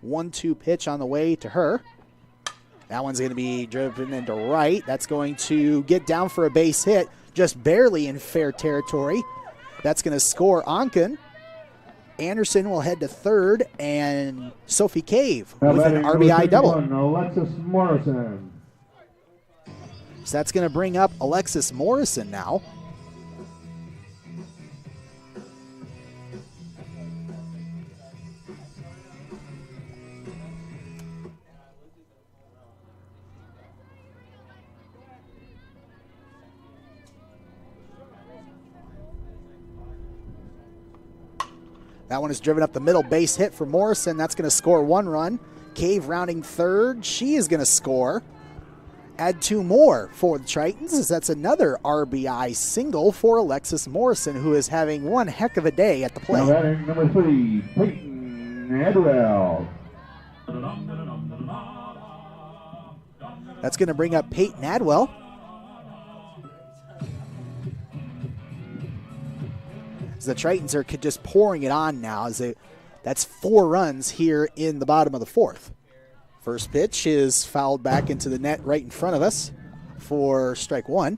1-2 pitch on the way to her. That one's going to be driven into right. That's going to get down for a base hit, just barely in fair territory. That's going to score Onken. Anderson will head to third, and Sophie Cave with an RBI double. Alexis Morrison. So that's going to bring up Alexis Morrison now. That one is driven up the middle, base hit for Morrison. That's going to score 1 run. Cave rounding third. She is going to score. Add 2 more for the Tritons, as that's another RBI single for Alexis Morrison, who is having one heck of a day at the plate. Now batting number 3, Peyton Adwell. That's going to bring up Peyton Adwell. As the Tritons are just pouring it on now. That's 4 runs here in the bottom of the fourth. First pitch is fouled back into the net right in front of us for strike 1.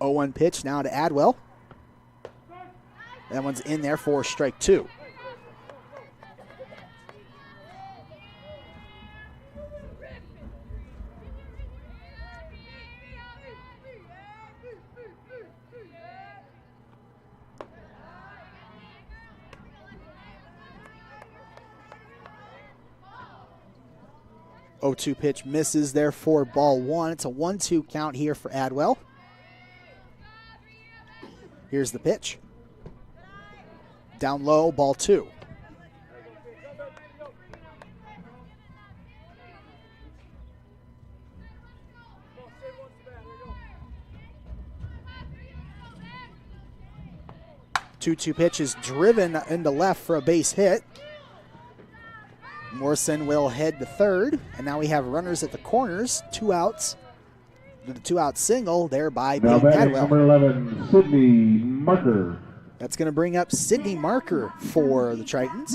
Oh, 1 pitch now to Adwell. That one's in there for strike 2. Oh, 2 pitch misses there for ball 1. It's a 1-2 count here for Adwell. Here's the pitch. Down low, ball 2. Two pitch is driven into left for a base hit. Morrison will head to third, and now we have runners at the corners, 2 outs. The 2-out single there by Now Peyton batting Adwell. number 11, Sydney Marker. That's going to bring up Sydney Marker for the Tritons.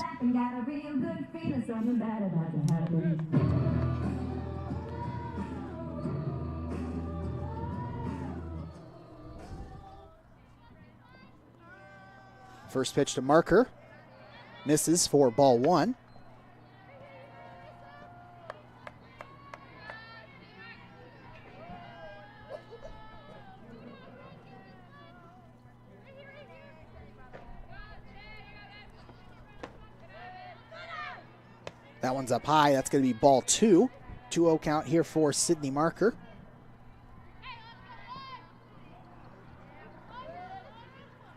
First pitch to Marker. Misses for ball 1. That one's up high. That's going to be ball 2. 2-0 count here for Sydney Marker.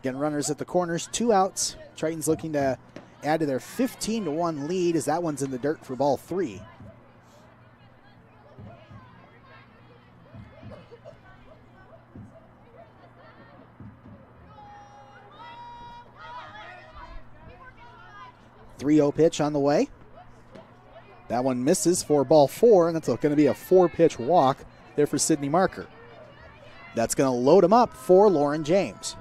Again, runners at the corners, 2 outs. Tritons looking to add to their 15-1 lead as that one's in the dirt for ball 3. .30 pitch on the way. That one misses for ball 4, and that's going to be a 4-pitch walk there for Sydney Marker. That's going to load him up for Lauren James.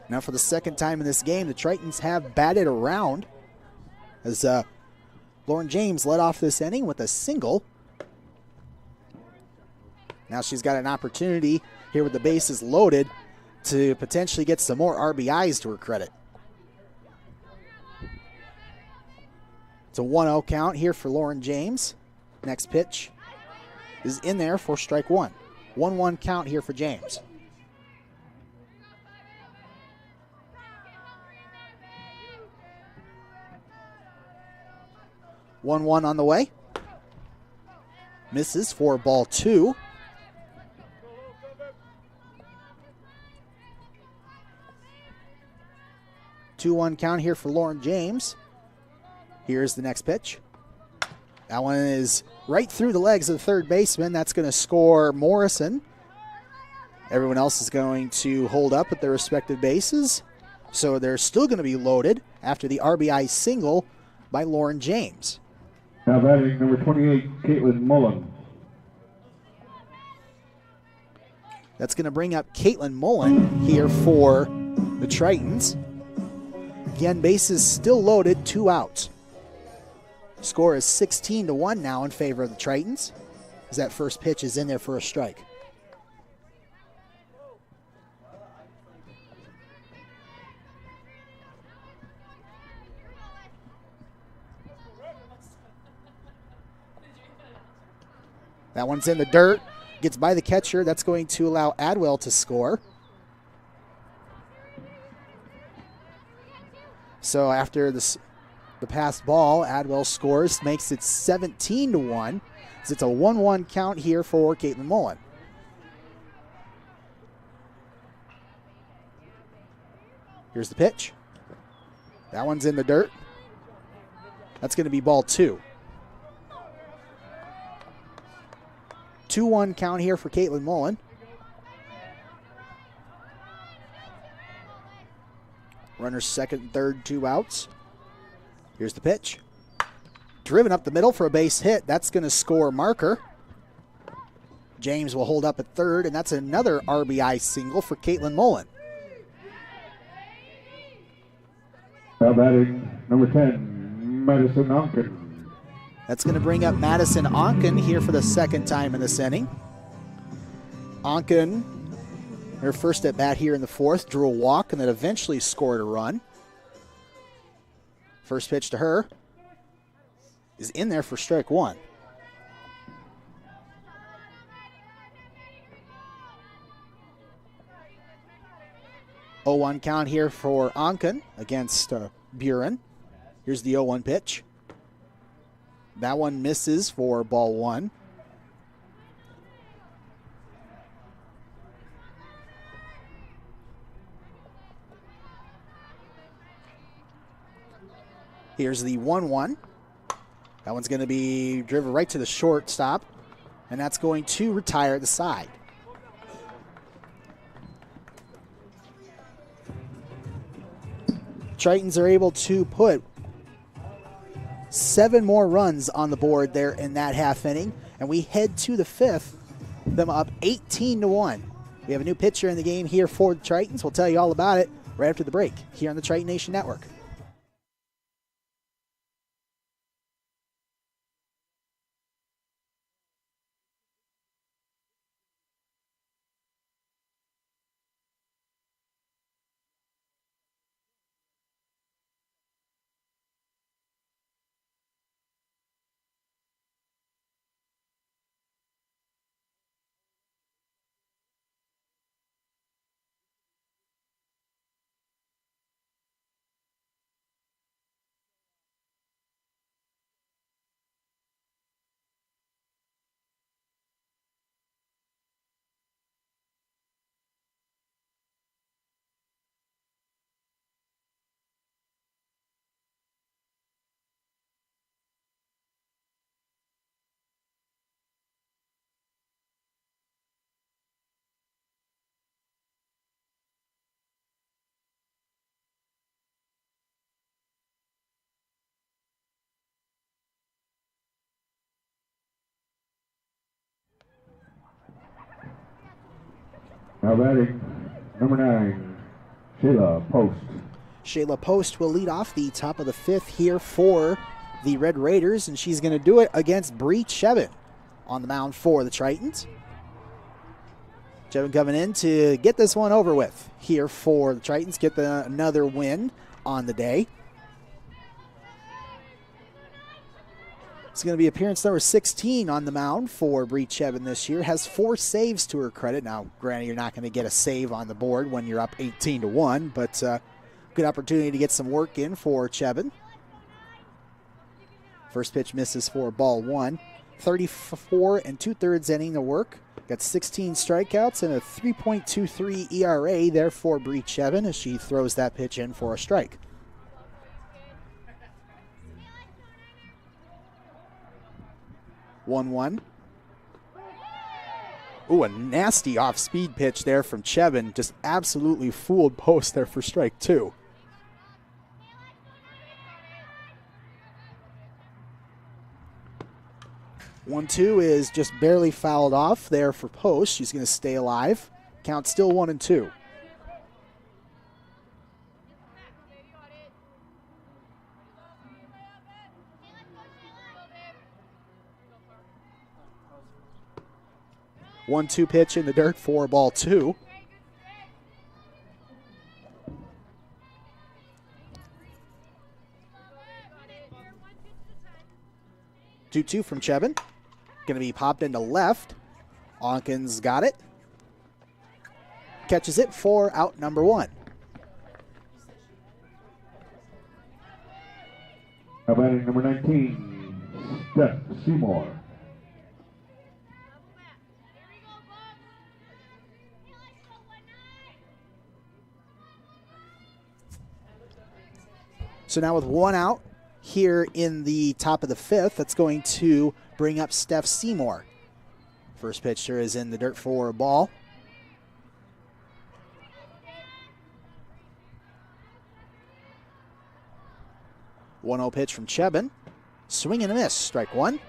Now for the second time in this game, the Tritons have batted around as Lauren James led off this inning with a single. Now she's got an opportunity here with the bases loaded to potentially get some more RBIs to her credit. It's a 1-0 count here for Lauren James. Next pitch is in there for strike 1. 1-1 count here for James. One on the way. Misses for ball 2. Two-one count here for Lauren James. Here's the next pitch. That one is right through the legs of the third baseman. That's going to score Morrison. Everyone else is going to hold up at their respective bases. So they're still going to be loaded after the RBI single by Lauren James. Now batting number 28, Caitlin Mullen. That's going to bring up Caitlin Mullen here for the Tritons. Again, bases still loaded, 2 outs. Score is 16-1 now in favor of the Tritons, as that first pitch is in there for a strike. That one's in the dirt, gets by the catcher. That's going to allow Adwell to score. So after the passed ball, Adwell scores, makes it 17-1. So it's a 1-1 count here for Caitlin Mullen. Here's the pitch. That one's in the dirt. That's going to be ball 2. 2-1 count here for Caitlin Mullen. Runners second and third, 2 outs. Here's the pitch. Driven up the middle for a base hit. That's going to score Marker. James will hold up at third, and that's another RBI single for Caitlin Mullen. Now batting number 10, Madison Onken. That's going to bring up Madison Onken here for the second time in this inning. Onken, her first at bat here in the fourth, drew a walk and then eventually scored a run. First pitch to her is in there for strike 1. Oh, 0-1 count here for Onken against Buren. Here's the 0-1 pitch. That one misses for ball 1. Here's the 1-1. That one's going to be driven right to the shortstop, and that's going to retire at the side. Tritons are able to put 7 more runs on the board there in that half inning, and we head to the 5th, them up 18-1. We have a new pitcher in the game here for the Tritons. We'll tell you all about it right after the break here on the Triton Nation Network. Now batting number 9, Shayla Post. Shayla Post will lead off the top of the 5th here for the Red Raiders, and she's going to do it against Bree Chevin on the mound for the Tritons. Chevin coming in to get this one over with here for the Tritons, get another win on the day. It's going to be appearance number 16 on the mound for Bree Chevin this year. Has 4 saves to her credit. Now, granted, you're not going to get a save on the board when you're up 18-1, but good opportunity to get some work in for Chevin. First pitch misses for ball 1. 34 2/3 inning of work. Got 16 strikeouts and a 3.23 ERA there for Bree Chevin as she throws that pitch in for a strike. One. Ooh, a nasty off-speed pitch there from Chevin. Just absolutely fooled Post there for strike 2. One, 2 is just barely fouled off there for Post. She's going to stay alive. Count still 1-2. 1-2 pitch in the dirt for ball 2. Two from Chevin. Going to be popped into left. Onkins got it. Catches it for out number 1. Now batting number 19, Steph Seymour. So now with 1 out here in the top of the 5th, that's going to bring up Steph Seymour. First pitcher is in the dirt for a ball. One-0 pitch from Chevin. Swing and a miss. Strike 1.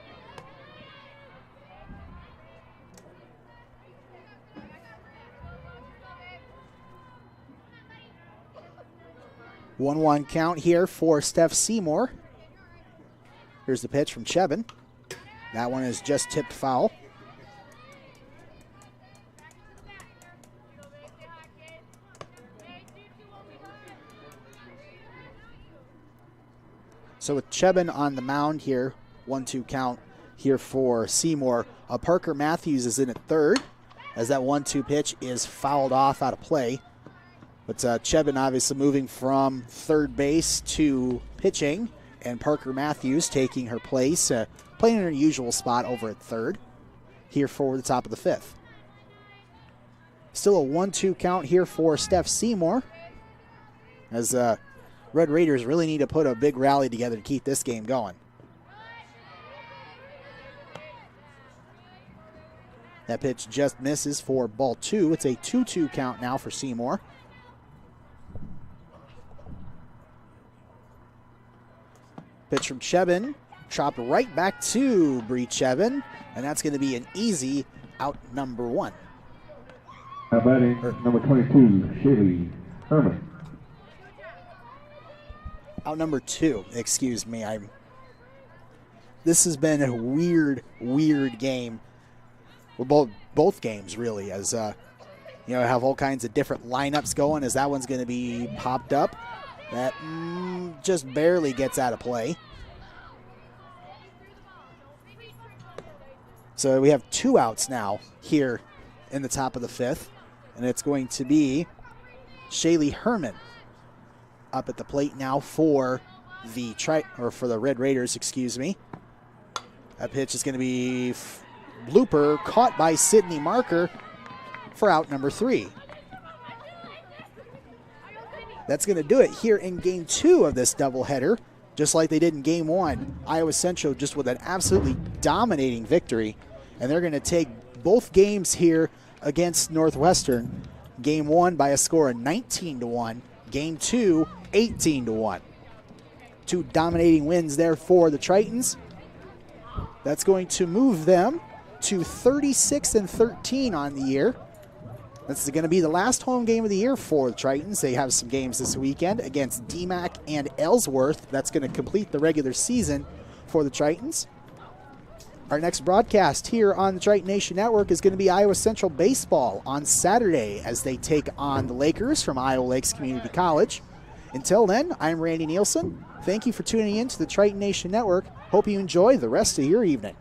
One count here for Steph Seymour. Here's the pitch from Chevin. That one is just tipped foul. So with Chevin on the mound here, 1-2 count here for Seymour. Parker Matthews is in at third as that 1-2 pitch is fouled off out of play. But Chevin obviously moving from third base to pitching, and Parker Matthews taking her place, playing in her usual spot over at third here for the top of the 5th. Still a 1-2 count here for Steph Seymour as Red Raiders really need to put a big rally together to keep this game going. That pitch just misses for ball 2. It's a 2-2 count now for Seymour. Pitch from Chevin, chopped right back to Bree Chevin, and that's going to be an easy out number 1. Now batting number 22, Shaylee Herman. Out number 2, excuse me. This has been a weird game. Well, both games really, as have all kinds of different lineups going. As that one's going to be popped up. That just barely gets out of play. So we have 2 outs now here in the top of the 5th, and it's going to be Shaylee Herman up at the plate now for the Red Raiders, excuse me. That pitch is going to be blooper caught by Sydney Marker for out number 3. That's going to do it here in game 2 of this doubleheader, just like they did in game 1. Iowa Central just with an absolutely dominating victory, and they're going to take both games here against Northwestern. Game 1 by a score of 19-1, game 2 18-1. 2 dominating wins there for the Tritons. That's going to move them to 36-13 on the year. This is going to be the last home game of the year for the Tritons. They have some games this weekend against DMAC and Ellsworth. That's going to complete the regular season for the Tritons. Our next broadcast here on the Triton Nation Network is going to be Iowa Central Baseball on Saturday as they take on the Lakers from Iowa Lakes Community College. Until then, I'm Randy Nielsen. Thank you for tuning in to the Triton Nation Network. Hope you enjoy the rest of your evening.